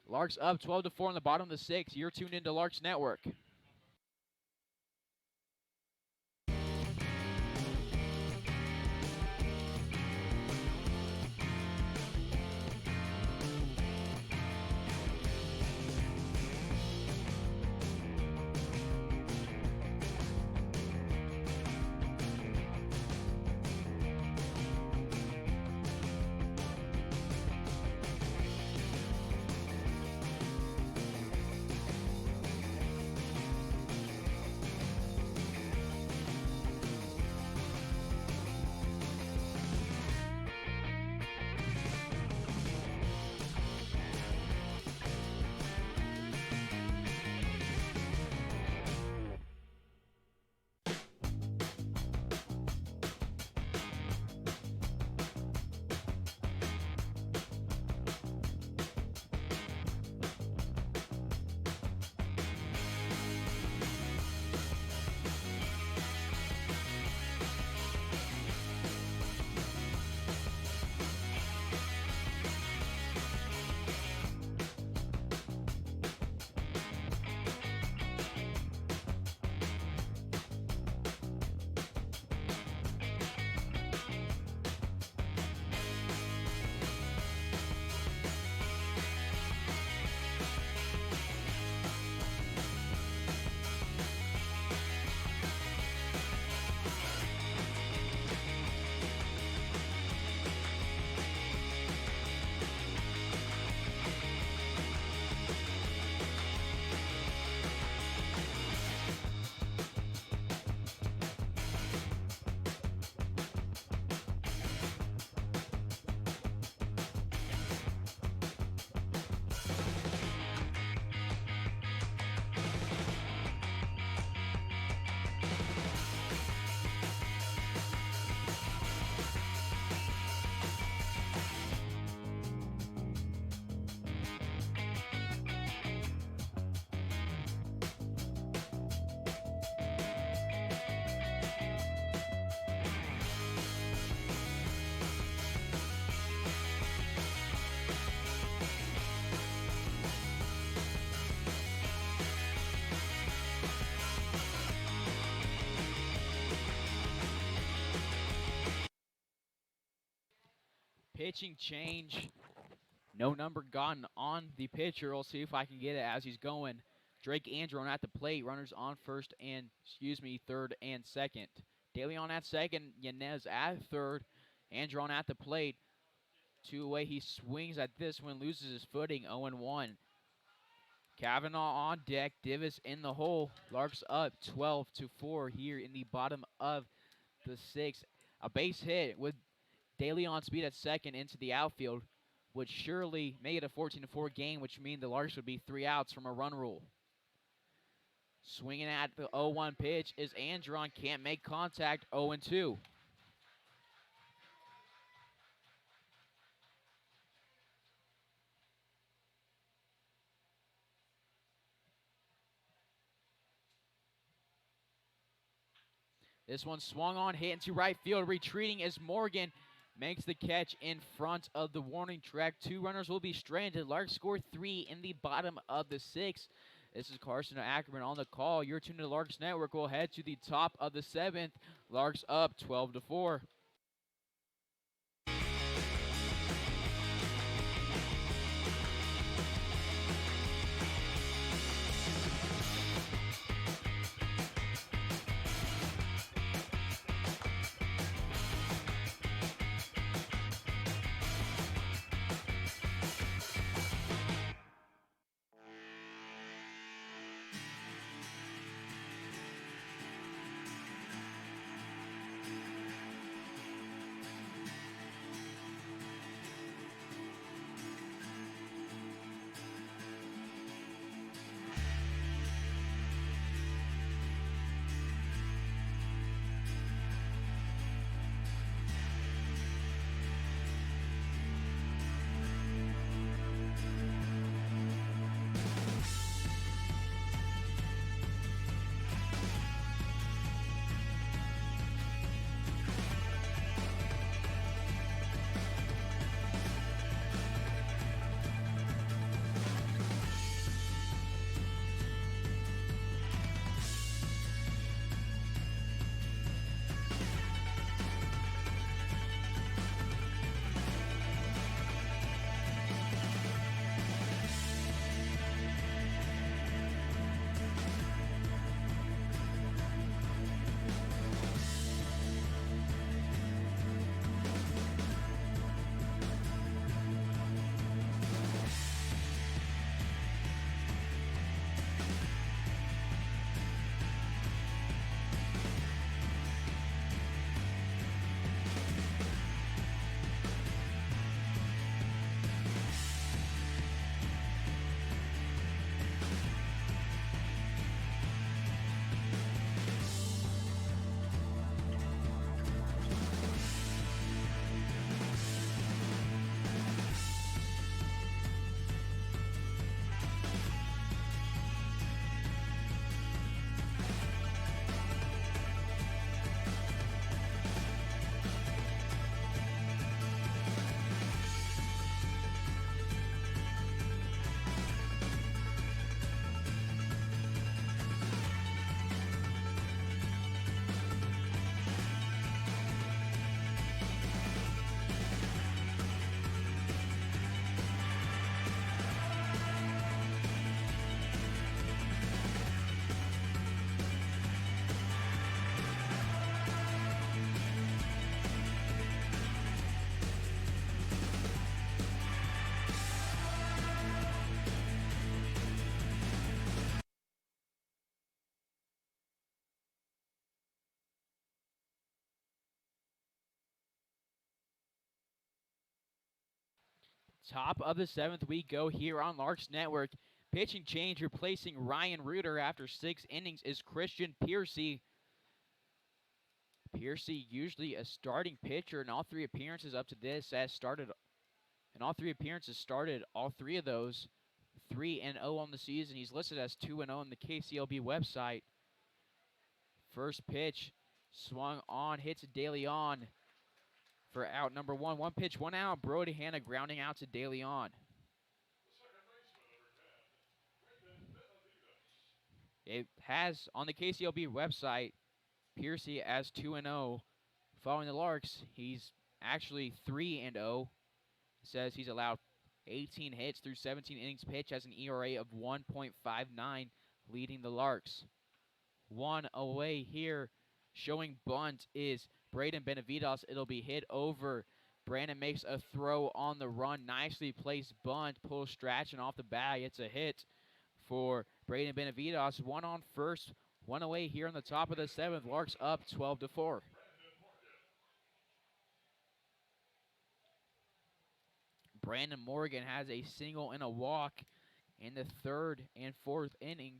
Larks up 12-4 in the bottom of the sixth. You're tuned into Larks Network. Pitching change. No number gotten on the pitcher. We'll see if I can get it as he's going. Drake Andron at the plate. Runners on third and second. DeLeon at second. Yanez at third. Andron at the plate. Two away. He swings at this one. Loses his footing. 0-1. Kavanaugh on deck. Divis in the hole. Larks up 12-4 here in the bottom of the sixth. A base hit with DeLeon speed at second into the outfield would surely make it a 14-4 game, which means the Larks would be 3 outs from a run rule. Swinging at the 0-1 pitch is Andron. Can't make contact. 0-2. This one swung on, hit into right field. Retreating is Morgan. Makes the catch in front of the warning track. 2 runners will be stranded. Larks score 3 in the bottom of the sixth. This is Carson Ackerman on the call. You're tuned to the Larks Network. We'll head to the top of the 7th. Larks up 12-4. Top of the 7th we go here on Larks Network. Pitching change replacing Ryan Reuter after 6 innings is Christian Piercy. Piercy usually a starting pitcher in all 3 appearances up to this has started in all 3 appearances started all 3 of those 3-0 on the season. He's listed as 2-0 on the KCLB website. First pitch swung on, hits De Leon for out number 1. 1 pitch, 1 out. Brody Hanna grounding out to De Leon. It has on the KCLB website Piercy as 2-0. Following the Larks, he's actually 3-0. It says he's allowed 18 hits through 17 innings pitched, has an ERA of 1.59, leading the Larks. 1 away here, showing bunt is Braden Benavides. It'll be hit over. Brandon makes a throw on the run. Nicely placed bunt. Pulls Strachan off the bag. It's a hit for Braden Benavides. 1 on first. 1 away here on the top of the 7th. Larks up 12-4. Brandon Morgan has a single and a walk in the 3rd and 4th inning.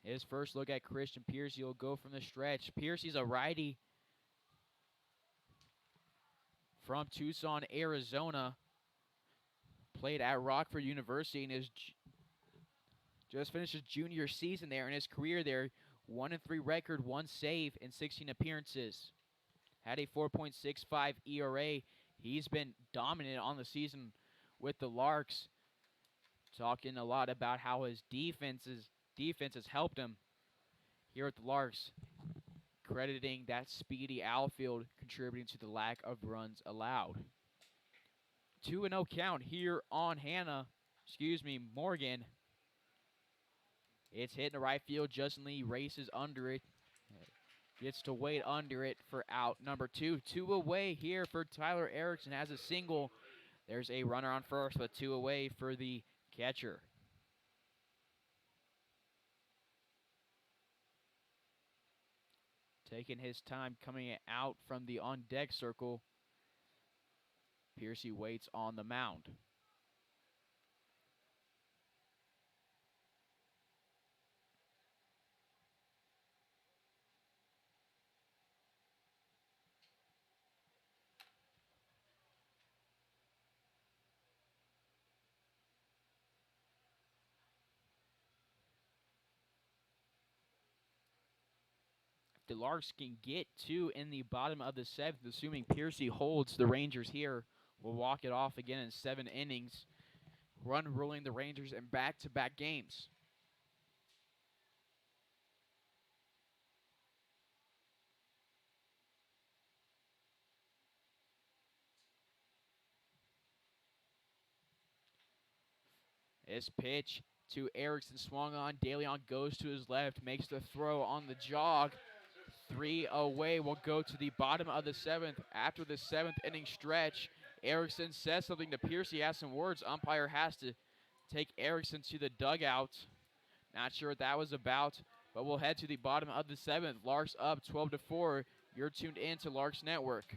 His first look at Christian Piercy will go from the stretch. Piercy's a righty from Tucson, Arizona. Played at Rockford University and is just finished his junior season there. In his career there, 1-3 record, 1 save in 16 appearances. Had a 4.65 ERA. He's been dominant on the season with the Larks. talking a lot about how his defense has helped him here at the Larks, crediting that speedy outfield contributing to the lack of runs allowed. 2-0 count here on Morgan. It's hit in the right field. Justin Lee races under it. Gets to wait under it for out number 2. 2 away here for Tyler Erickson. Has a single. There's a runner on first, but 2 away for the catcher. Taking his time coming out from the on-deck circle. Piercy waits on the mound. The Larks can get 2 in the bottom of the 7th, assuming Piercy holds the Rangers here. Will walk it off again in 7 innings. Run ruling the Rangers in back-to-back games. This pitch to Erickson swung on. DeLeon goes to his left, makes the throw on the jog. 3 away will go to the bottom of the 7th. After the 7th inning stretch, Erickson says something to Piercy, has some words. Umpire has to take Erickson to the dugout. Not sure what that was about, but we'll head to the bottom of the 7th. Larks up 12-4. You're tuned in to Larks Network.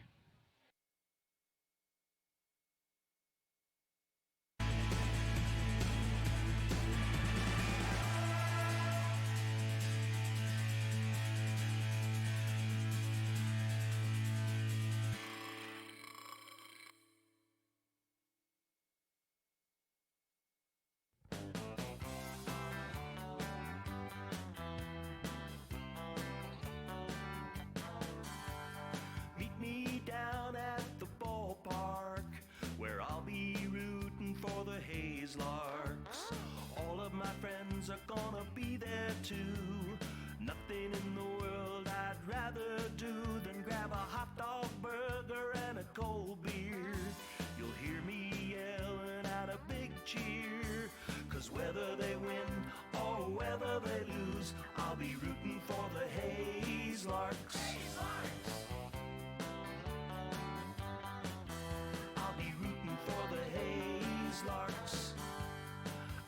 Meet me down at the ballpark, where I'll be rooting for the Hays Larks. All of my friends are gonna be there too. Nothing in the world I'd rather do than grab a hot dog burger and a cold beer. You'll hear me yelling out a big cheer, 'cause whether they win or whether they lose, I'll be rooting for the Hays Larks. I'll be rooting for the Hays Larks.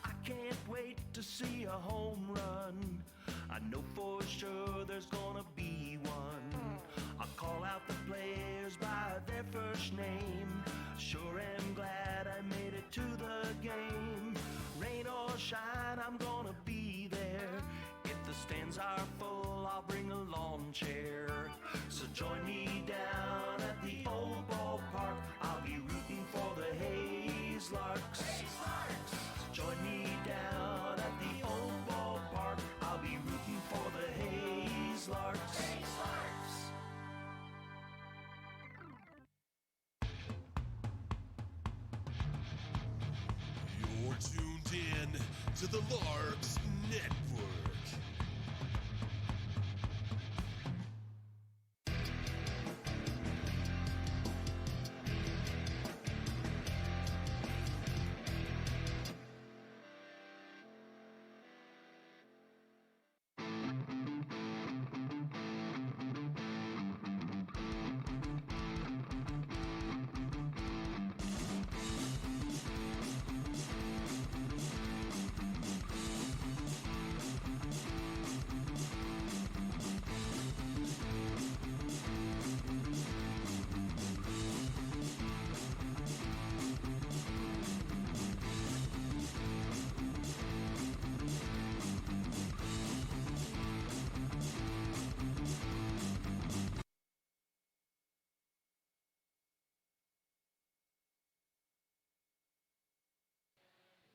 I can't wait to see a home run. I know for sure there's gonna be one. I'll call out the players by their first name. Sure am glad I made it to the game. Rain or shine, I'm gonna be there. If the stands are full, I'll bring a lawn chair. So join me down at the old ballpark. I'll be rooting for the Hays Larks. So join me down at the old ballpark. I'll be rooting for the Hays Larks. You're tuned in to the Larks Network.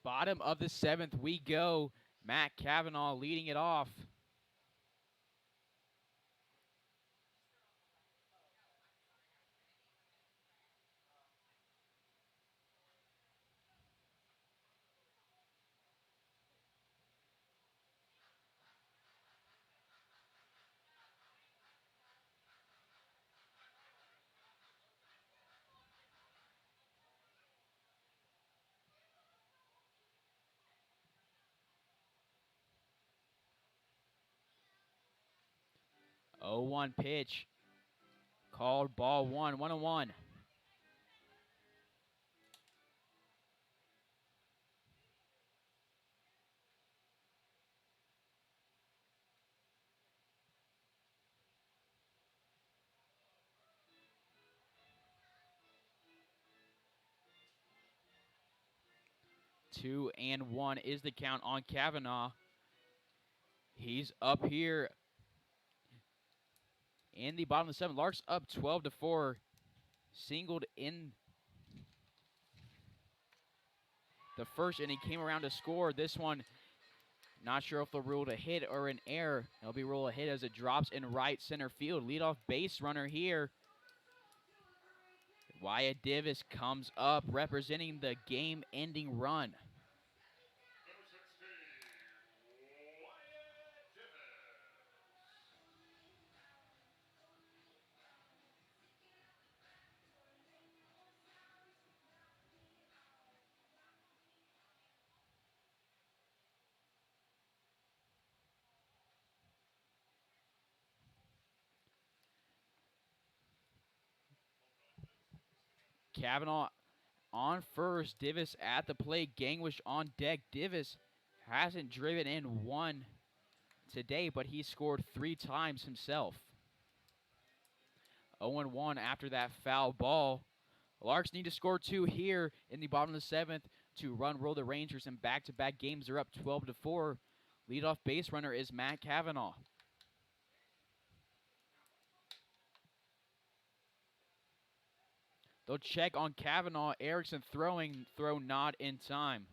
Bottom of the 7th we go. Matt Cavanaugh leading it off. 0-1 pitch. Called ball 1, 1-1. Two and one is the count on Kavanaugh. He's up here in the bottom of the 7th. Larks up 12-4. Singled in the first inning, came around to score. This one, not sure if they'll rule it a hit or an error. It'll be ruled a hit as it drops in right center field. Leadoff base runner here. Wyatt Divis comes up representing the game-ending run. Kavanaugh on first. Divis at the plate. Gangwish on deck. Divis hasn't driven in one today, but he scored 3 times himself. 0-1 after that foul ball. Larks need to score 2 here in the bottom of the 7th to rule the Rangers in back-to-back games. They're up 12-4. Leadoff base runner is Matt Kavanaugh. They'll check on Kavanaugh. Erickson throwing, throw not in time.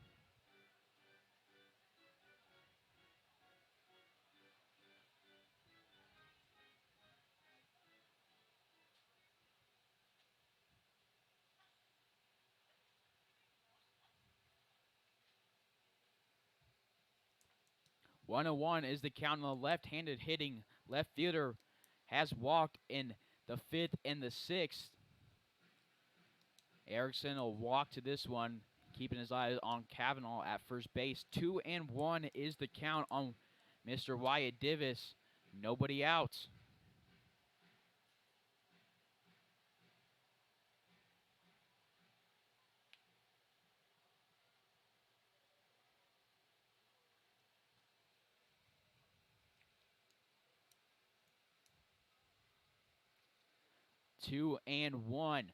One and one is the count on the left-handed hitting left fielder. Has walked in the 5th and the 6th. Erickson will walk to this one, keeping his eyes on Kavanaugh at first base. 2-1 is the count on Mr. Wyatt Divis. Nobody out. Two and one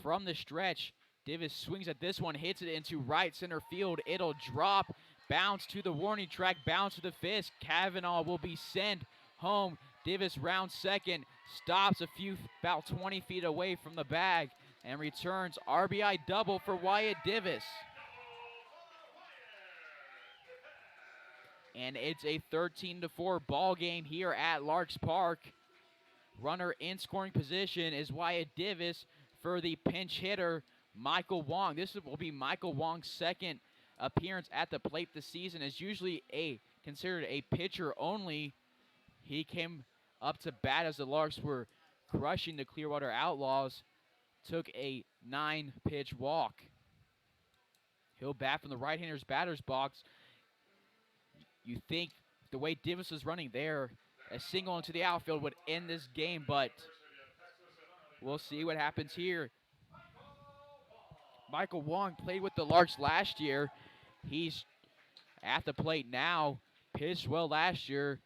from the stretch. Divis swings at this one, hits it into right center field. It'll drop, bounce to the warning track, bounce to the fist. Kavanaugh will be sent home. Divis rounds second, stops about 20 feet away from the bag, and returns. RBI double for Wyatt Divis. And it's a 13-4 ball game here at Larks Park. Runner in scoring position is Wyatt Divis for the pinch hitter, Michael Wong. This will be Michael Wong's second appearance at the plate this season. Is usually considered a pitcher only. He came up to bat as the Larks were crushing the Clearwater Outlaws. Took a 9-pitch walk. He'll bat from the right-hander's batter's box. You think the way Divis is running there, a single into the outfield would end this game, but we'll see what happens here. Michael Wong played with the Larks last year. He's at the plate now. Pitched well last year.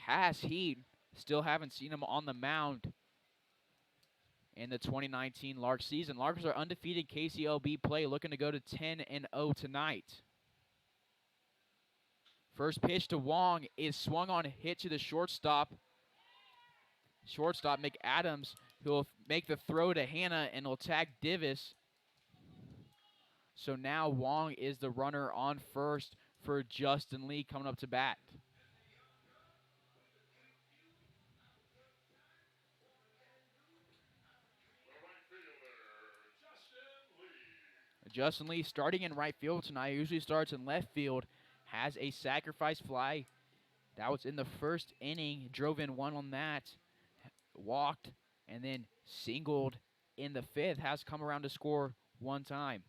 Has heat. Still haven't seen him on the mound in the 2019 Larks season. Larks are undefeated KCLB play, looking to go to 10-0 tonight. First pitch to Wong is swung on, hit to the shortstop. Shortstop McAdams, who will make the throw to Hanna and will tag Divis. So now Wong is the runner on first for Justin Lee coming up to bat. Justin Lee starting in right field tonight. Usually starts in left field. Has a sacrifice fly. That was in the first inning. Drove in one on that. Walked and then singled in the 5th. Has come around to score one time.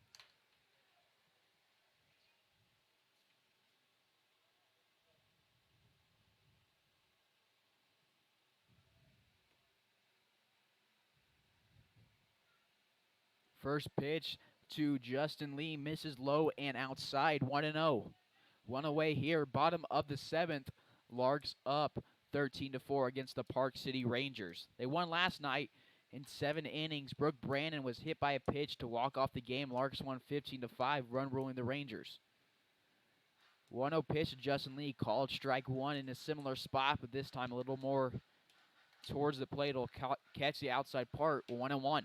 First pitch to Justin Lee, misses low and outside, 1-0. One away here, bottom of the 7th. Larks up 13-4 against the Park City Rangers. They won last night in 7 innings. Brooke Brandon was hit by a pitch to walk off the game. Larks won 15-5, run ruling the Rangers. 1-0 pitch to Justin Lee, called strike one in a similar spot, but this time a little more towards the plate. Will catch the outside part, 1-1.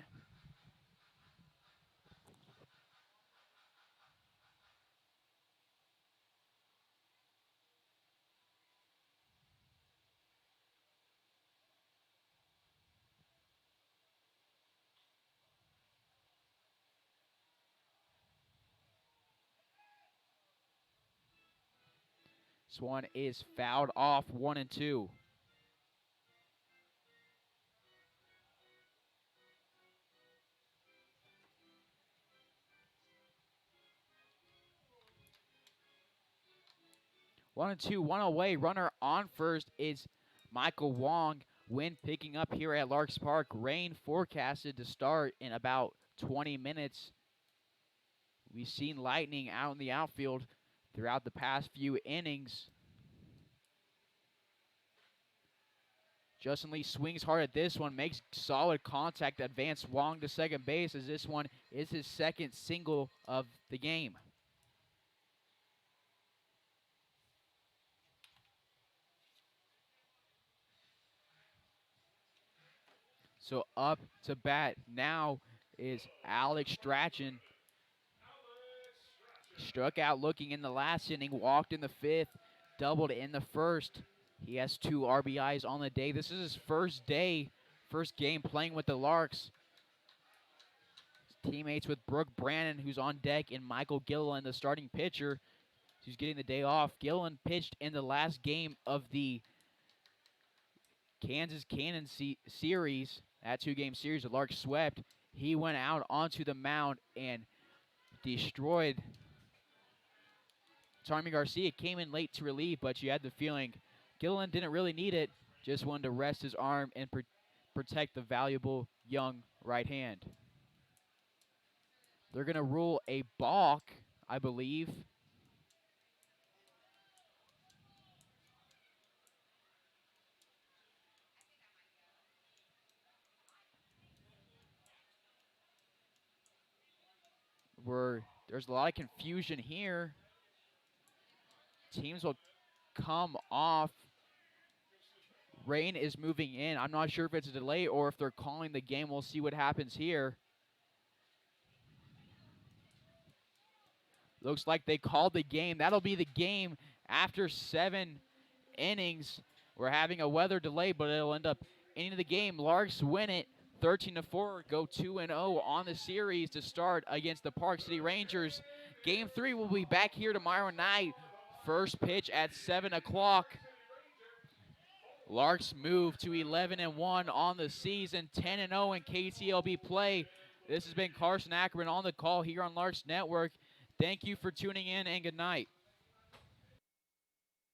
This one is fouled off, 1-2. One and two, one away. Runner on first is Michael Wong. Wind picking up here at Larks Park. Rain forecasted to start in about 20 minutes. We've seen lightning out in the outfield throughout the past few innings. Justin Lee swings hard at this one, makes solid contact, advance Wong to second base as this one is his second single of the game. So up to bat now is Alex Strachan. Struck out looking in the last inning, walked in the 5th, doubled in the 1st. He has 2 RBIs on the day. This is his first game playing with the Larks. His teammates with Brooke Brandon, who's on deck, and Michael Gilliland, the starting pitcher, who's getting the day off. Gilliland pitched in the last game of the Kansas Cannon series, that 2-game series the Larks swept. He went out onto the mound and destroyed Tommy Garcia. Came in late to relieve, but you had the feeling Gilliland didn't really need it, just wanted to rest his arm and protect the valuable young right hand. They're going to rule a balk, I believe. There's a lot of confusion here. Teams will come off. Rain is moving in. I'm not sure if it's a delay or if they're calling the game. We'll see what happens here. Looks like they called the game. That'll be the game after 7 innings. We're having a weather delay, but it'll end up ending the game. Larks win it 13-4, go 2-0 on the series to start against the Park City Rangers. Game 3 will be back here tomorrow night. First pitch at 7 o'clock. Larks move to 11-1 on the season, 10-0 in KTLB play. This has been Carson Ackerman on the call here on Larks Network. Thank you for tuning in, and good night.